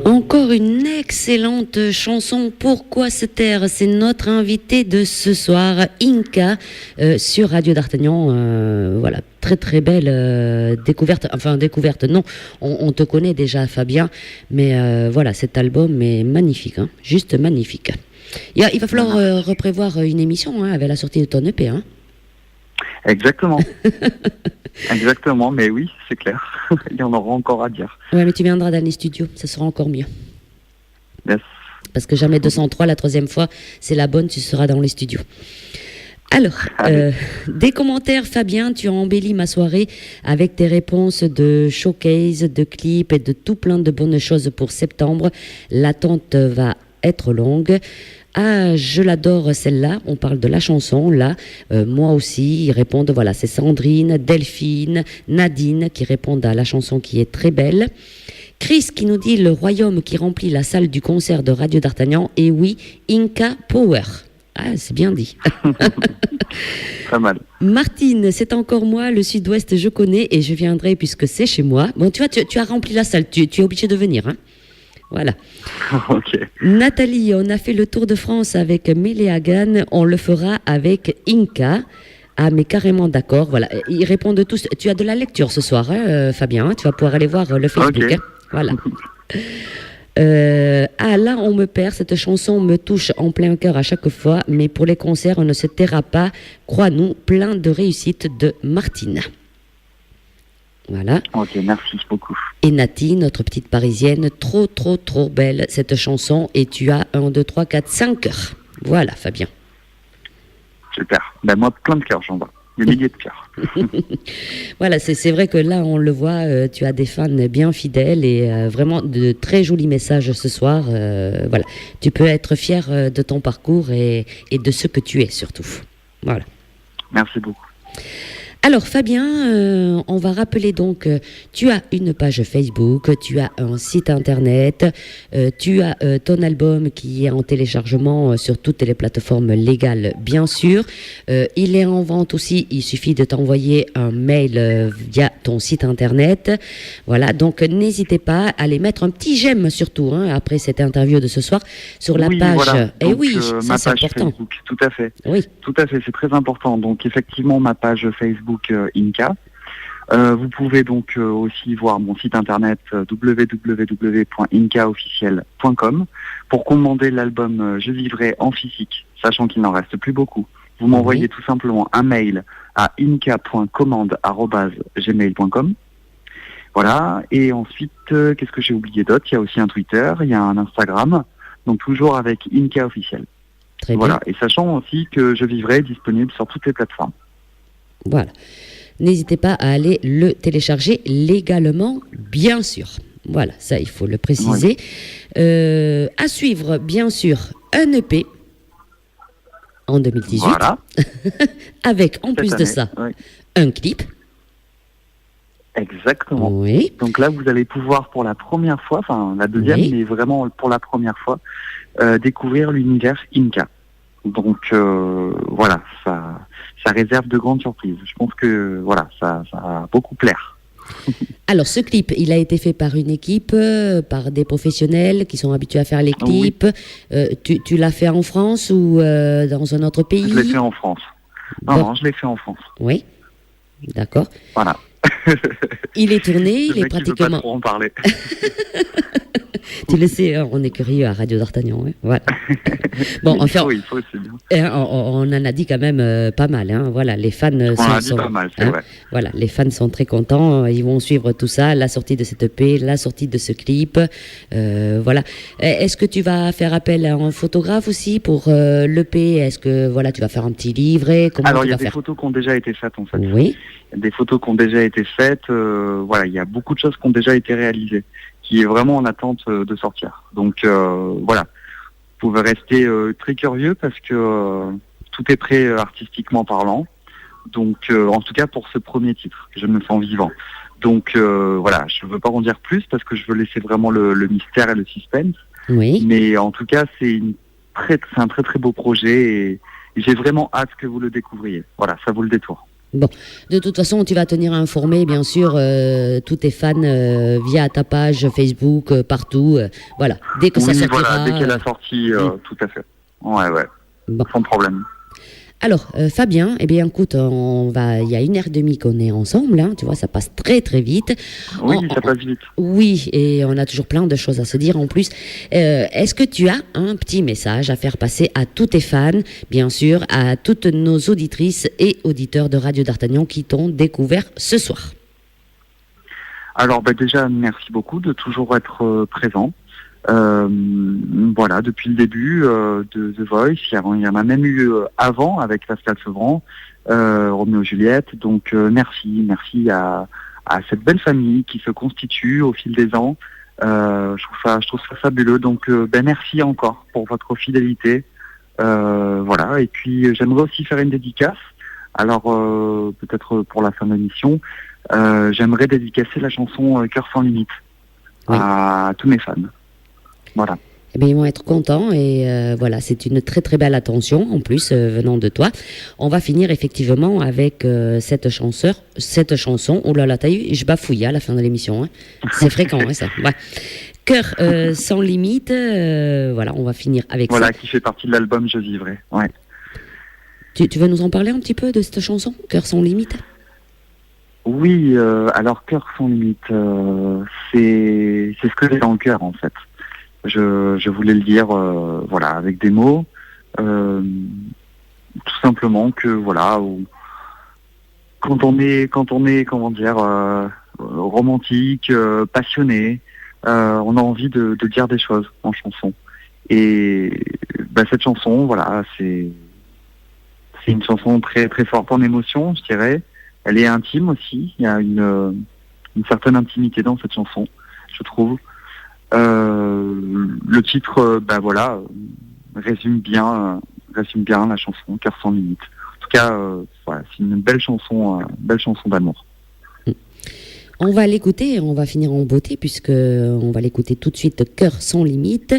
Encore une excellente chanson, Pourquoi se taire? C'est notre invité de ce soir, Inca, sur Radio d'Artagnan. Voilà, très très belle découverte. Enfin, découverte, non, on te connaît déjà, Fabien, mais voilà, cet album est magnifique, hein, juste magnifique. Il va falloir reprévoir une émission avec la sortie de ton EP. Hein. Exactement. Exactement, mais oui, c'est clair. Il y en aura encore à dire. Ouais, mais tu viendras dans les studios, ça sera encore mieux. Yes. Parce que Jamais 203, la troisième fois, c'est la bonne, tu seras dans les studios. Alors, des commentaires, Fabien, tu as embelli ma soirée avec tes réponses de showcase, de clips et de tout plein de bonnes choses pour septembre. L'attente va être longue. Ah, je l'adore celle-là, on parle de la chanson, là, moi aussi, ils répondent, voilà, c'est Sandrine, Delphine, Nadine qui répondent à la chanson qui est très belle. Chris qui nous dit le royaume qui remplit la salle du concert de Radio d'Artagnan, et oui, Inca Power. Ah, c'est bien dit. Pas mal. Martine, c'est encore moi, le sud-ouest je connais et je viendrai puisque c'est chez moi. Bon, tu vois, tu as rempli la salle, tu es obligé de venir, hein. Voilà. Ok. Nathalie, on a fait le tour de France avec Méléagan, on le fera avec Inca. Ah, mais carrément d'accord. Voilà, ils répondent tous. Tu as de la lecture ce soir, hein, Fabien. Hein, tu vas pouvoir aller voir le Facebook. Okay. Hein, voilà. Ah, là, on me perd. Cette chanson me touche en plein cœur à chaque fois. Mais pour les concerts, on ne se taira pas. Crois-nous, plein de réussite de Martine. Voilà. Ok, merci beaucoup. Et Nati, notre petite parisienne, trop, trop, trop belle cette chanson. Et tu as 1, 2, 3, 4, 5 cœurs. Voilà, Fabien. Super. Ben moi, plein de cœurs, j'en vois. Des milliers de cœurs. Voilà, c'est vrai que là, on le voit, tu as des fans bien fidèles et vraiment de très jolis messages ce soir. Voilà, tu peux être fier de ton parcours et de ce que tu es surtout. Voilà. Merci beaucoup. Alors Fabien, on va rappeler donc, tu as une page Facebook, tu as un site internet, tu as ton album qui est en téléchargement sur toutes les plateformes légales bien sûr. Il est en vente aussi, il suffit de t'envoyer un mail via ton site internet. Voilà, donc n'hésitez pas à aller mettre un petit j'aime surtout, hein, après cette interview de ce soir, sur la page. Voilà. Et donc, oui, ça c'est page important. Facebook, tout à fait. Oui. Tout à fait, c'est très important. Donc effectivement, ma page Facebook Inca. Vous pouvez donc aussi voir mon site internet www.incaofficiel.com pour commander l'album Je vivrai en physique, sachant qu'il n'en reste plus beaucoup. Vous m'envoyez tout simplement un mail à inca.commande@gmail.com. Voilà. Et ensuite, qu'est-ce que j'ai oublié d'autre? Il y a aussi un Twitter, il y a un Instagram. Donc toujours avec Inca officiel. Très bien. Voilà. Et sachant aussi que Je Vivrai est disponible sur toutes les plateformes. Voilà. N'hésitez pas à aller le télécharger légalement, bien sûr. Voilà, ça il faut le préciser. À suivre, bien sûr, un EP en 2018. Voilà. Avec, en Cette plus de année, ça, oui. un clip. Exactement. Oui. Donc là, vous allez pouvoir pour la première fois, enfin la deuxième, Oui. mais vraiment pour la première fois, découvrir l'univers Inca. Donc voilà, ça réserve de grandes surprises. Je pense que voilà, ça va beaucoup plaire. Alors, ce clip, il a été fait par une équipe, par des professionnels qui sont habitués à faire les clips. Tu l'as fait en France ou dans un autre pays? Je l'ai fait en France. Non, je l'ai fait en France. Oui, d'accord. Voilà. Il est tourné, il Le est mec, il veut pas pratiquement... trop en parler. Tu le sais, hein, on est curieux à Radio d'Artagnan. Hein, voilà. Bon, enfin, il faut, c'est bien. on en a dit quand même pas mal. Hein, voilà, les fans On a dit sont pas mal, c'est hein, vrai. voilà, les fans sont très contents. Ils vont suivre tout ça, la sortie de cette EP, la sortie de ce clip. Voilà. Est-ce que tu vas faire appel à un photographe aussi pour l'EP? Est-ce que voilà, tu vas faire un petit livret? Comment Alors, tu il y a vas des faire? photos qui ont déjà été faites, en fait. Oui. Des photos qui ont déjà été faites. Voilà, il y a beaucoup de choses qui ont déjà été réalisées, qui est vraiment en attente de sortir. Donc voilà, vous pouvez rester très curieux parce que tout est prêt artistiquement parlant. Donc en tout cas pour ce premier titre, Je me sens vivant. Donc voilà, je ne veux pas en dire plus parce que je veux laisser vraiment le mystère et le suspense. Oui. Mais en tout cas, c'est un très très beau projet et j'ai vraiment hâte que vous le découvriez. Voilà, ça vaut le détour. Bon, de toute façon, tu vas tenir informé, bien sûr, tous tes fans via ta page Facebook, partout. Voilà, dès que ça Oui, sortira. voilà, dès qu'elle a sorti, tout à fait. Ouais, Bon. sans problème. Alors, Fabien, eh bien, écoute, il y a 1h30 qu'on est ensemble, hein, tu vois, ça passe très très vite. Oui, ça passe vite. Oui, et on a toujours plein de choses à se dire en plus. Est-ce que tu as un petit message à faire passer à tous tes fans, bien sûr, à toutes nos auditrices et auditeurs de Radio d'Artagnan qui t'ont découvert ce soir? Alors déjà, merci beaucoup de toujours être présent. Voilà, depuis le début de The Voice, il y en a même eu avant avec Pascal Sevran, Roméo Juliette. Donc merci à cette belle famille qui se constitue au fil des ans. Je trouve ça fabuleux. Donc merci encore pour votre fidélité. Voilà. Et puis j'aimerais aussi faire une dédicace. Alors peut-être pour la fin de l'émission, j'aimerais dédicacer la chanson Cœur sans limite à tous mes fans. Voilà. Eh bien, ils vont être contents et voilà, c'est une très très belle attention en plus venant de toi. On va finir effectivement avec cette chanson. Oh là là, t'as eu, je bafouille à la fin de l'émission. Hein. C'est fréquent, hein, ça. Ouais. Cœur sans limite. Voilà, on va finir avec ça. Voilà, qui fait partie de l'album Je Vivrai. Ouais. Tu veux nous en parler un petit peu de cette chanson, Cœur sans limite? Oui, alors Cœur sans limite, c'est ce que j'ai dans le cœur en fait. Je voulais le dire, voilà, avec des mots, tout simplement que voilà, quand on est, comment dire, romantique, passionné, on a envie de dire des choses en chanson. Et cette chanson, voilà, c'est une chanson très très forte en émotion, je dirais. Elle est intime aussi. Il y a une certaine intimité dans cette chanson, je trouve. Le titre, voilà, résume bien la chanson Cœur sans limite. En tout cas, voilà, c'est une belle chanson d'amour. On va l'écouter et on va finir en beauté puisque on va l'écouter tout de suite, Cœur sans limite.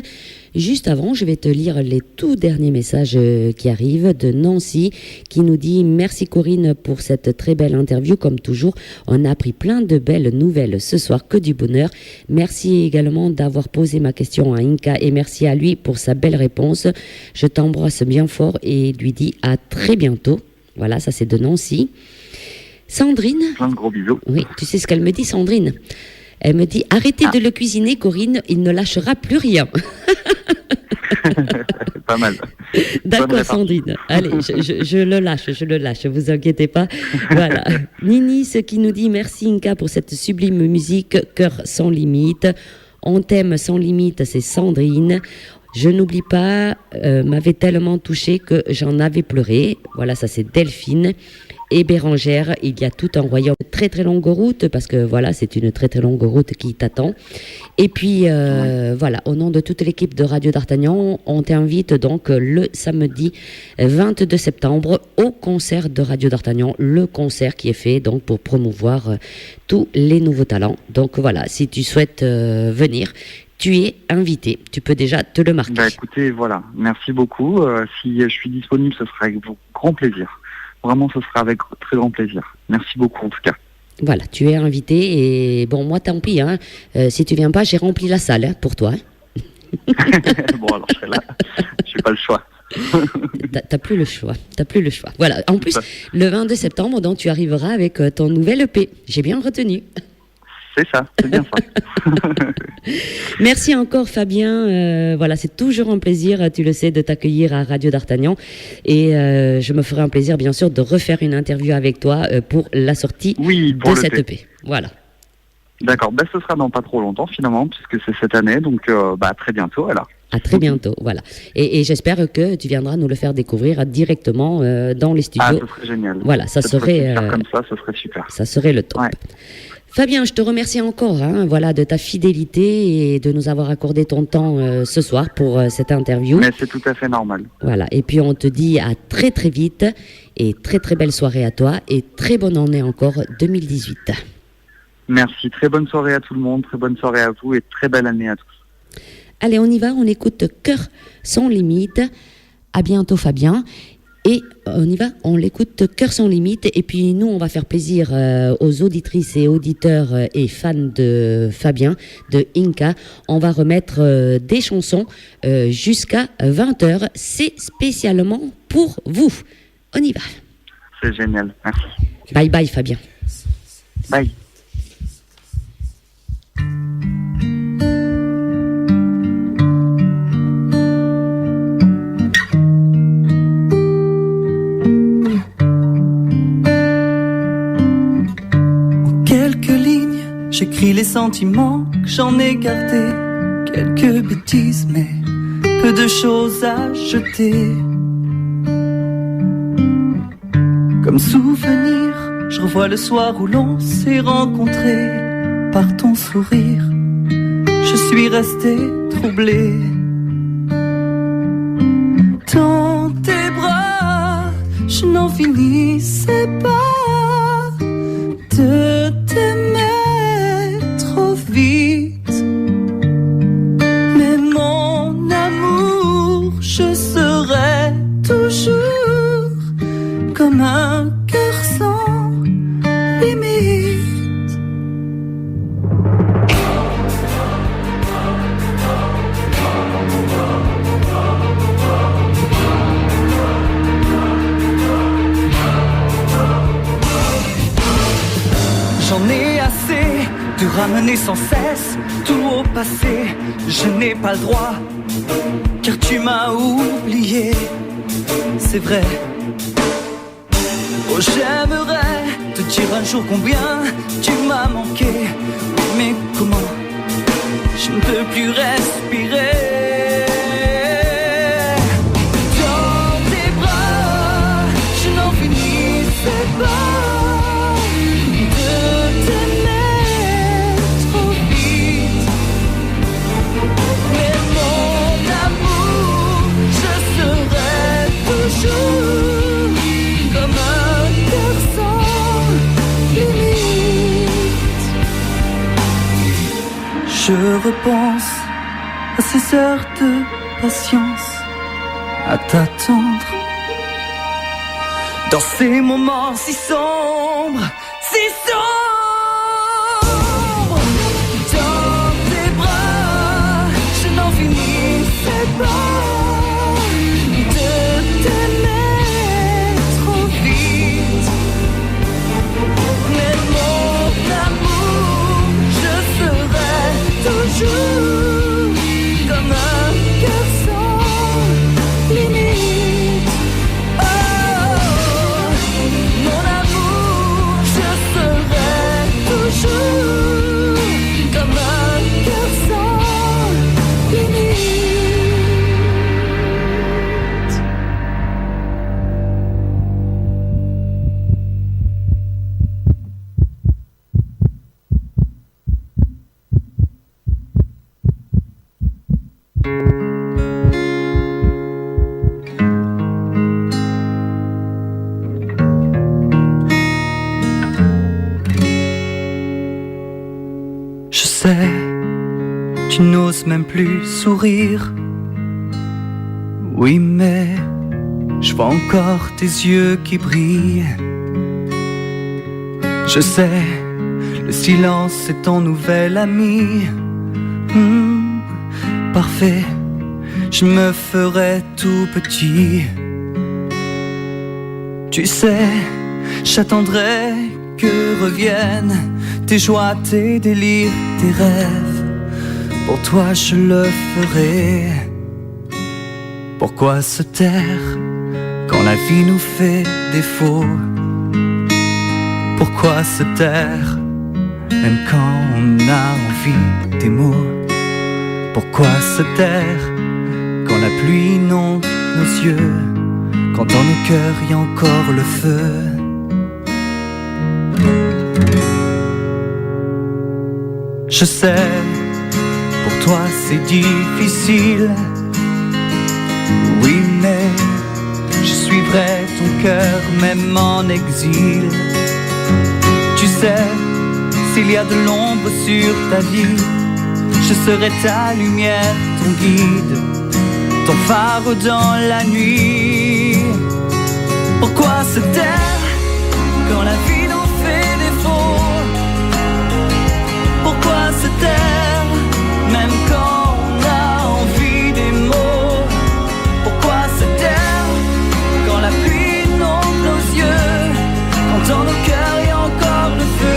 Juste avant, je vais te lire les tout derniers messages qui arrivent de Nancy qui nous dit « Merci Corinne pour cette très belle interview. Comme toujours, on a appris plein de belles nouvelles ce soir, que du bonheur. Merci également d'avoir posé ma question à Inca et merci à lui pour sa belle réponse. Je t'embrasse bien fort et lui dis à très bientôt. » Voilà, ça c'est de Nancy. Sandrine. Plein de gros bisous. Oui, tu sais ce qu'elle me dit, Sandrine? Elle me dit, arrêtez de le cuisiner, Corinne, il ne lâchera plus rien. Pas mal. D'accord, Sandrine. Allez, je le lâche, vous inquiétez pas. Voilà. Nini, ce qui nous dit merci Inka pour cette sublime musique, Cœur sans limite. On t'aime sans limite, c'est Sandrine. Je n'oublie pas, m'avait tellement touché que j'en avais pleuré. Voilà, ça c'est Delphine. Et Bérangère, il y a tout un royaume, très très longue route, parce que voilà, c'est une très très longue route qui t'attend. Et puis voilà, au nom de toute l'équipe de Radio D'Artagnan, on t'invite donc le samedi 22 septembre au concert de Radio D'Artagnan, le concert qui est fait donc pour promouvoir tous les nouveaux talents. Donc voilà, si tu souhaites venir, tu es invité, tu peux déjà te le marquer. Bah écoutez, voilà, merci beaucoup. Si je suis disponible, ce sera avec grand plaisir. Vraiment, ce sera avec très grand plaisir. Merci beaucoup en tout cas. Voilà, tu es invité et bon, moi tant pis, hein. Si tu viens pas, j'ai rempli la salle pour toi. Bon, alors je serai là, j'ai pas le choix. T'as plus le choix. Voilà, en plus, le 22 septembre, donc, tu arriveras avec ton nouvel EP. J'ai bien retenu. C'est ça, c'est bien ça. Merci encore Fabien, voilà, c'est toujours un plaisir, tu le sais, de t'accueillir à Radio D'Artagnan et je me ferai un plaisir bien sûr de refaire une interview avec toi pour la sortie de cette EP. Voilà. D'accord, ce sera dans pas trop longtemps finalement, puisque c'est cette année, donc à très bientôt alors. À très bientôt, voilà. Et j'espère que tu viendras nous le faire découvrir directement dans les studios. Ah, ce serait génial. Voilà, ça serait comme ça, ce serait super. Ça serait le top. Ouais. Fabien, je te remercie encore voilà, de ta fidélité et de nous avoir accordé ton temps ce soir pour cette interview. Mais c'est tout à fait normal. Voilà, et puis on te dit à très très vite et très très belle soirée à toi et très bonne année encore 2018. Merci, très bonne soirée à tout le monde, très bonne soirée à vous et très belle année à tous. Allez, on y va, on écoute Cœur sans limite. À bientôt Fabien. Et on y va, on l'écoute Cœur sans limite. Et puis nous, on va faire plaisir aux auditrices et auditeurs et fans de Fabien, de Inka. On va remettre des chansons jusqu'à 20h. C'est spécialement pour vous. On y va. C'est génial, merci. Bye bye Fabien. Bye. J'écris les sentiments que j'en ai gardés, quelques bêtises mais peu de choses à jeter. Comme souvenir, je revois le soir où l'on s'est rencontrés. Par ton sourire, je suis resté troublé. Dans tes bras, je n'en finissais pas de t'aimer vite. Mais mon amour, je serai toujours comme un cœur sans limite. J'en ai assez de ramener sans cesse tout au passé. Je n'ai pas le droit, car tu m'as oublié. C'est vrai. Oh, j'aimerais te dire un jour combien tu m'as manqué. Mais comment? Je ne peux plus respirer. Dans tes bras, je n'en finissais pas. Comme un cœur sans limite. Je repense à ces heures de patience, à t'attendre dans ces moments si sombres, si sombres. Dans tes bras, je n'en finissais pas. Toujours comme un cœur sans limite. n'ose même plus sourire. Oui, mais je vois encore tes yeux qui brillent. Je sais, le silence est ton nouvel ami. Parfait, je me ferai tout petit. Tu sais, j'attendrai que reviennent tes joies, tes délires, tes rêves. Pour toi je le ferai. Pourquoi se taire quand la vie nous fait défaut? Pourquoi se taire même quand on a envie des mots? Pourquoi se taire quand la pluie inonde nos yeux, quand dans nos cœurs y a encore le feu? Je sais, pour toi c'est difficile. Oui, mais je suivrai ton cœur même en exil. Tu sais, s'il y a de l'ombre sur ta vie, je serai ta lumière, ton guide, ton phare dans la nuit. Pourquoi se taire quand la vie nous fait défaut? Pourquoi se taire même quand on a envie des mots? Pourquoi se taire quand la pluie inonde nos yeux, quand dans nos cœurs y a encore le feu?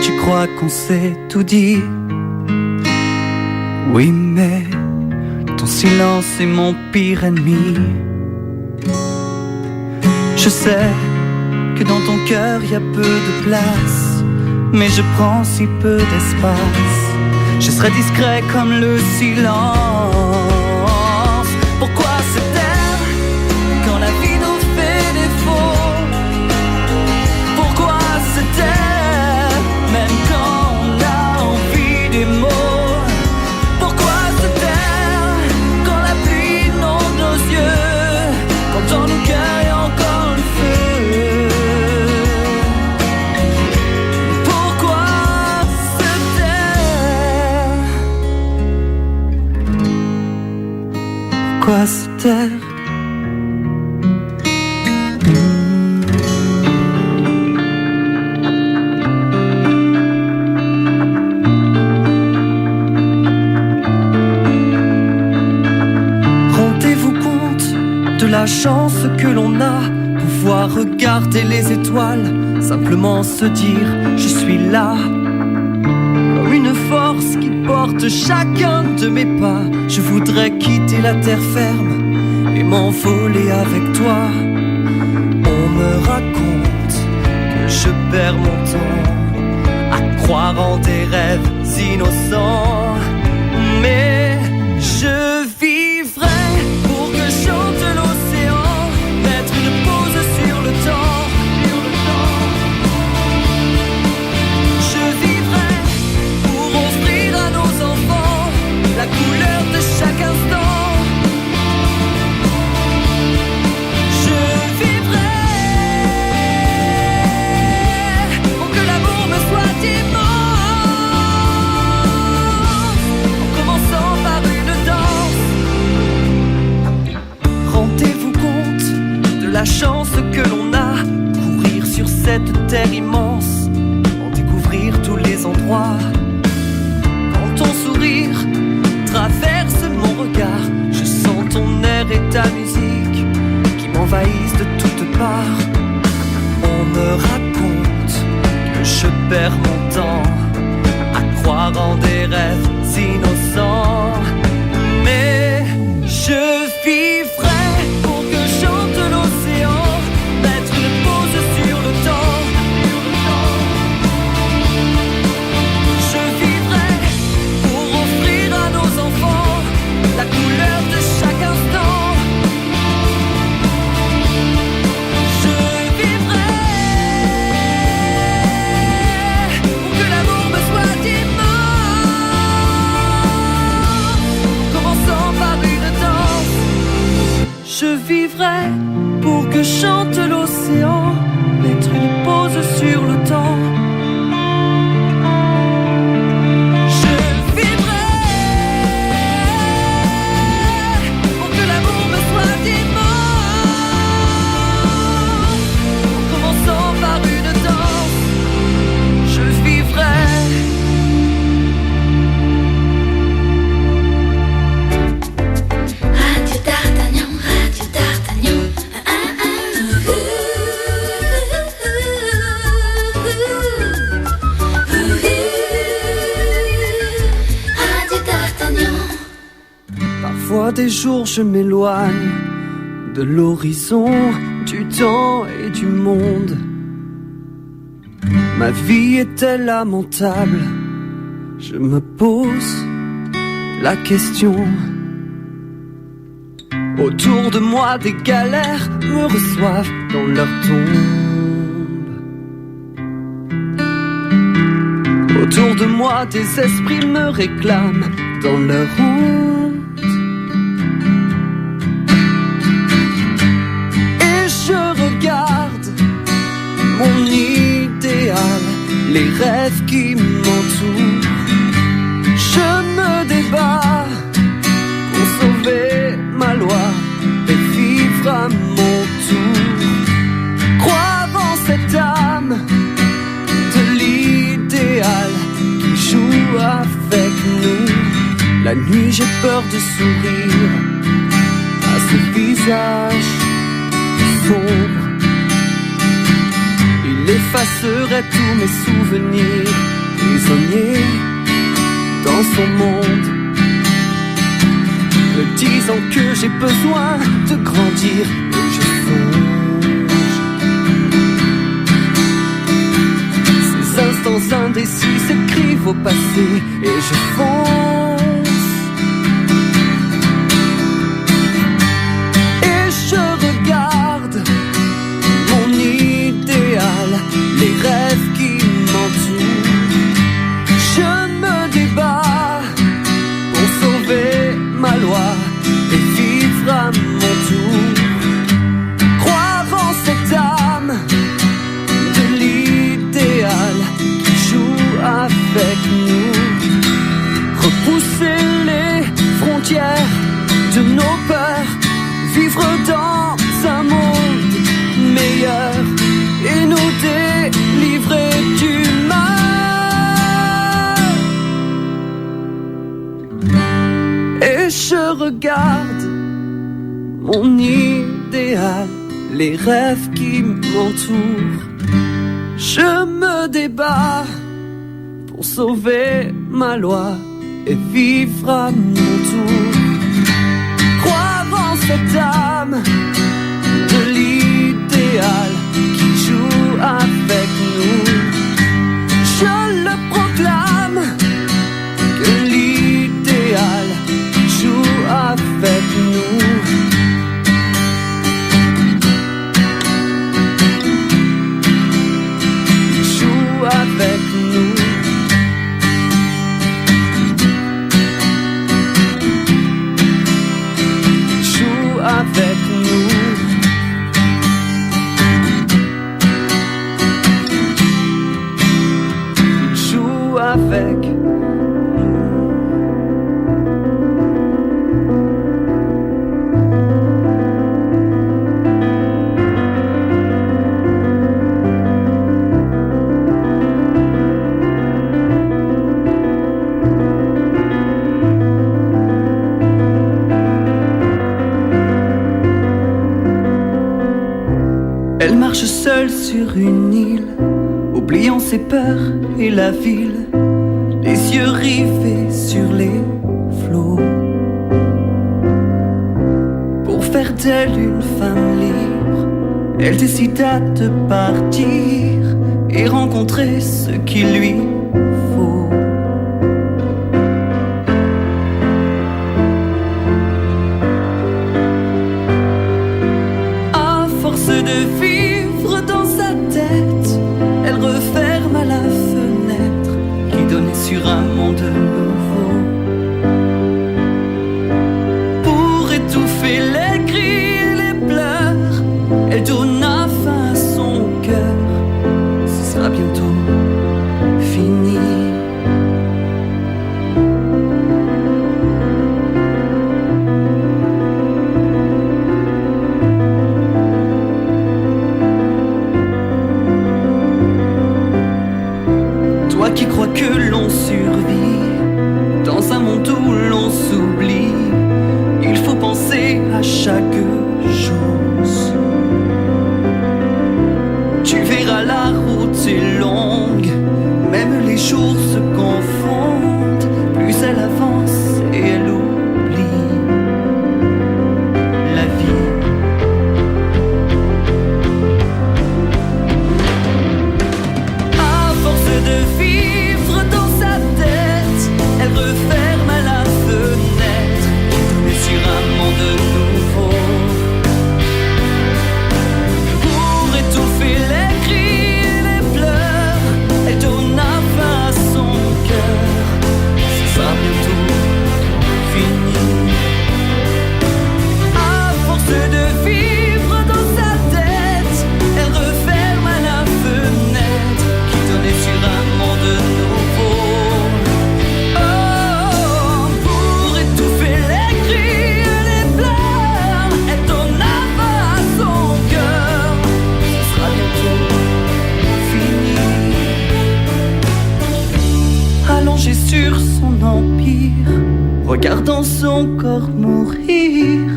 Tu crois qu'on s'est tout dit. Oui, mais ton silence est mon pire ennemi. Je sais que dans ton cœur y a peu de place, mais je prends si peu d'espace. Je serai discret comme le silence. Pourquoi se taire quand la vie nous fait défaut? Pourquoi se taire même quand on a envie des mots? Pourquoi se taire quand la pluie inonde nos yeux, quand dans nos cœurs y a encore le feu? Pourquoi se taire? Pourquoi se taire? La chance que l'on a, pouvoir regarder les étoiles, simplement se dire je suis là, comme une force qui porte chacun de mes pas. Je voudrais quitter la terre ferme et m'envoler avec toi. On me raconte que je perds mon temps à croire en des rêves innocents, mais je vivrai pour que chante l'océan, mettre une pause sur le temps. Je vivrai pour offrir à nos enfants la couleur de chaque instant. Je vivrai pour que l'amour me soit immense, en commençant par une danse. Rendez-vous compte de la chance que l'on a, courir sur cette terre immense, en découvrir tous les endroits. Quand ton sourire traverse mon regard, je sens ton air et ta musique qui m'envahissent de toutes parts. On me raconte que je perds mon temps à croire en des rêves innocents, mais je vivrai pour que chante l'océan, mettre une pause sur le temps. je vivrai pour que chante l'océan, mettre une pause sur le temps. Je vivrai pour que l'amour me soit dimanche, en commençant par une danse. Je vivrai. Radio D'Artagnan, Radio D'Artagnan. Radio D'Artagnan. Parfois des jours je m'éloigne de l'horizon, du temps et du monde. Ma vie est-elle lamentable? Je me pose la question. Autour de moi des galères me reçoivent dans leur tombe. Autour de moi des esprits me réclament dans leur honte. Et je regarde mon idéal, les rêves qui m'entourent. Je me débat pour sauver ma loi et vivre à mon tour. Croire en cette âme de l'idéal qui joue avec nous. La nuit j'ai peur de sourire à ce visage sombre. Il effacerait tous mes souvenirs, prisonniers dans son monde, me disant que j'ai besoin de grandir. Et je songe ces instants indécis s'écrivent au passé et je fonce. Et je regarde mon idéal, les rêves qui m'entourent. Je me débat pour sauver ma loi et vivre à mon tour. Croire en cette âme de l'idéal qui joue avec nous. Repousser les frontières de nos peurs, vivre dans un monde meilleur et nous délivrer du mal. Et je regarde mon idéal, les rêves qui m'entourent. Je me débat pour sauver ma loi et vivre à mon tour. Croire en cette âme de l'idéal qui joue avec nous. Je le proclame que l'idéal joue avec nous. Joue avec nous. Joue avec nous. Joue avec nous. Elle marche seule sur une île, oubliant ses peurs et la ville, les yeux rivés sur les flots. Pour faire d'elle une femme libre, elle décida de partir et rencontrer ce qu'il lui faut. À force de vivre dans sa tête, elle referma la fenêtre qui donnait sur un monde nouveau. Pour étouffer les cris, chaque chose. Tu verras la route est longue, même les jours se confondent. Plus elle avance et elle oublie la vie. À force de vivre dans sa tête, elle referme à la fenêtre, mais sur un monde nouveau. Pour étouffer les cris et les pleurs, elle donne la fin à son cœur. Ce sera bientôt fini. À force de vivre dans sa tête, elle referme à la fenêtre qui donnait sur un monde nouveau. Oh, pour étouffer les cris et les pleurs, elle donne la fin à son cœur. Ce sera bientôt fini. Allongée sur son empire, regardant son corps mourir,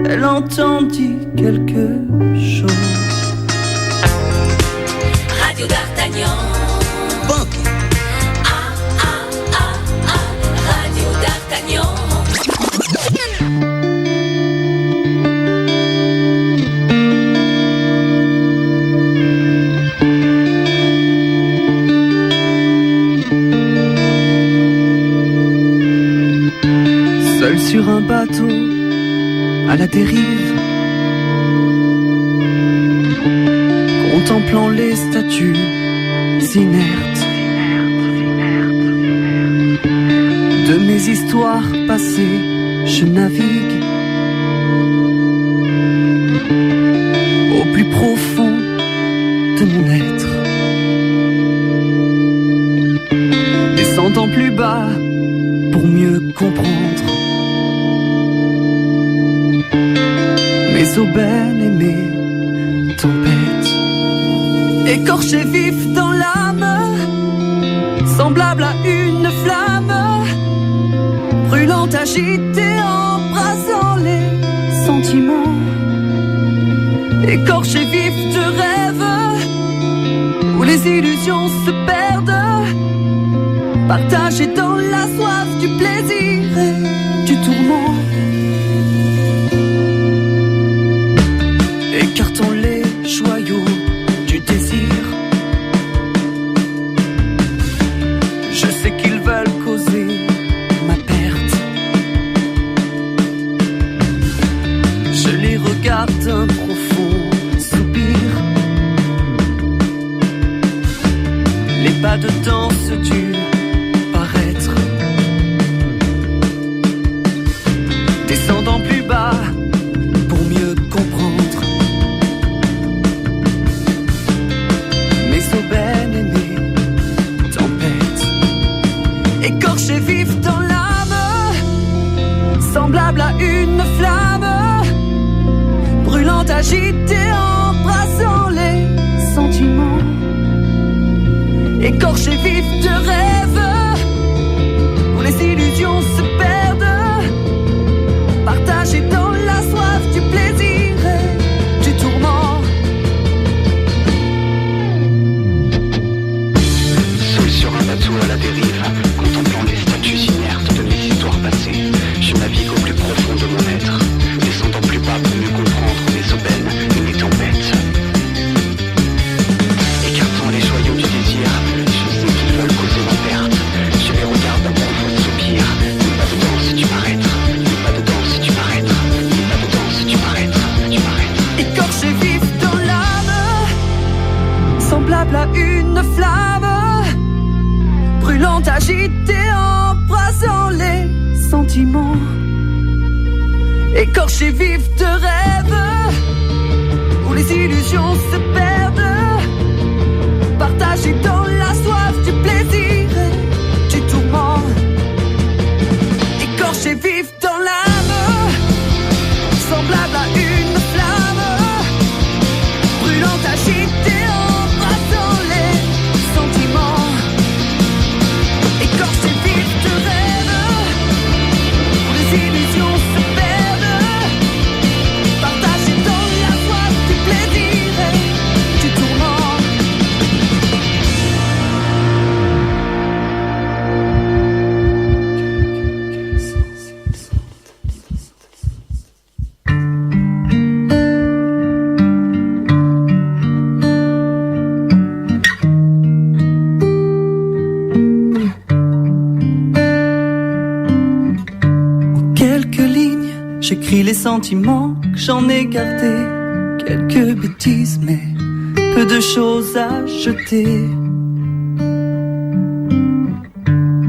elle entendit quelque chose. Radio D'Artagnan. Radio D'Artagnan. Seul sur un bateau à la dérive, contemplant les statues inertes de mes histoires passées, je navigue au plus profond de mon être, descendant plus bas pour mieux comprendre mes aubaines et mes tempêtes, écorchés vifs dans l'âme, semblable à une flamme, brûlante, agitée, embrassant les sentiments, écorchés vifs de rêves, où les illusions se perdent, partagés dans la soif du plaisir et du tourment. Écartons les joyaux du désir. Je sais qu'ils veulent causer ma perte. Je les regarde d'un profond soupir. Les pas de danse du paraître, descendant plus bas pour mieux comprendre mes aubaines et mes tempêtes, écorchés vifs dans l'âme, semblable à une flamme, brûlante, agitée, embrassant les sentiments, écorchés vifs de rêve, où les illusions se perdent, partagés dans la soif du plaisir et du tourment. Seul sur un bateau à la dérive, contemplant les statues inertes de mes histoires passées, je navigue au plus profond de mon être, descendant plus bas pour mieux comprendre mes aubaines et mes tempêtes. Écartant les joyaux du désir, je sais qu'ils veulent causer ma perte. Je les regarde d'un profond soupir. N'aie pas dedans si tu paraître, n'aie pas dedans si tu paraître, n'aie pas dedans si tu paraître, tu paraître. Écorchés vifs dans l'âme, semblable à une flamme, brûlante, agitée, embrassant les sentiments, écorchés vifs de rêve, où les illusions se perdent, partagés dans la soif du plaisir et du tourment, écorchés vifs dans l'âme, semblable à une flamme, brûlante, agitée, embrassant les sentiments, écorchés vifs de rêve, où les illusions se perdent, sentiments que j'en ai gardé. Quelques bêtises, mais peu de choses à jeter.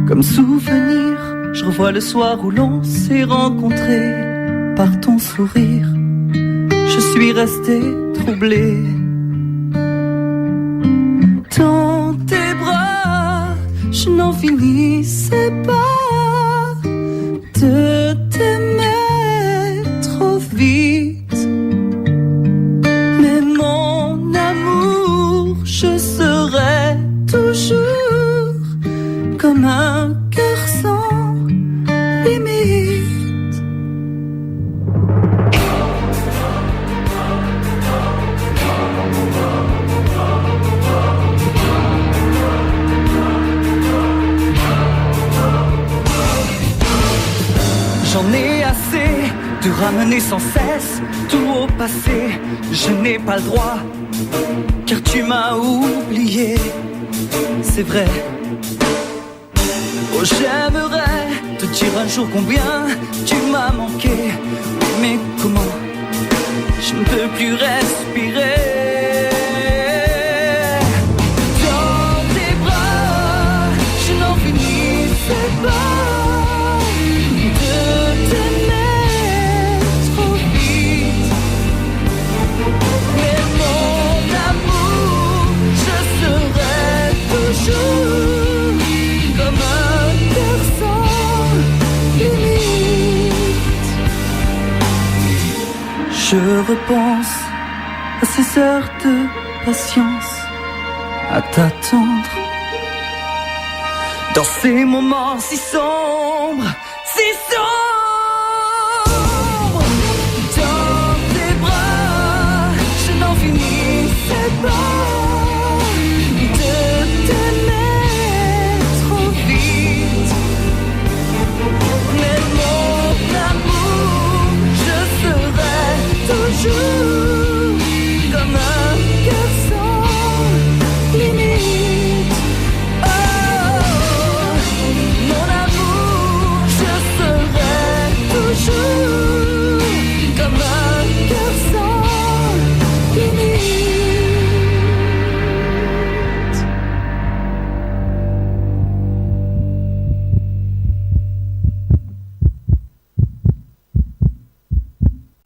Comme souvenir, je revois le soir où l'on s'est rencontrés. Par ton sourire, je suis resté troublé. Dans tes bras, je n'en finissais pas de t'aimer trop vite. Mais mon amour, je serai toujours comme un cœur sans limite. J'en ai assez de ramener sans cesse tout au passé. Je n'ai pas le droit, car tu m'as oublié. C'est vrai. Oh, j'aimerais te dire un jour combien tu m'as manqué. Mais comment? Je ne peux plus respirer. Dans tes bras, je n'en finissais pas. Je repense à ces heures de patience, à t'attendre. Dans ces moments si sombres, si sombres.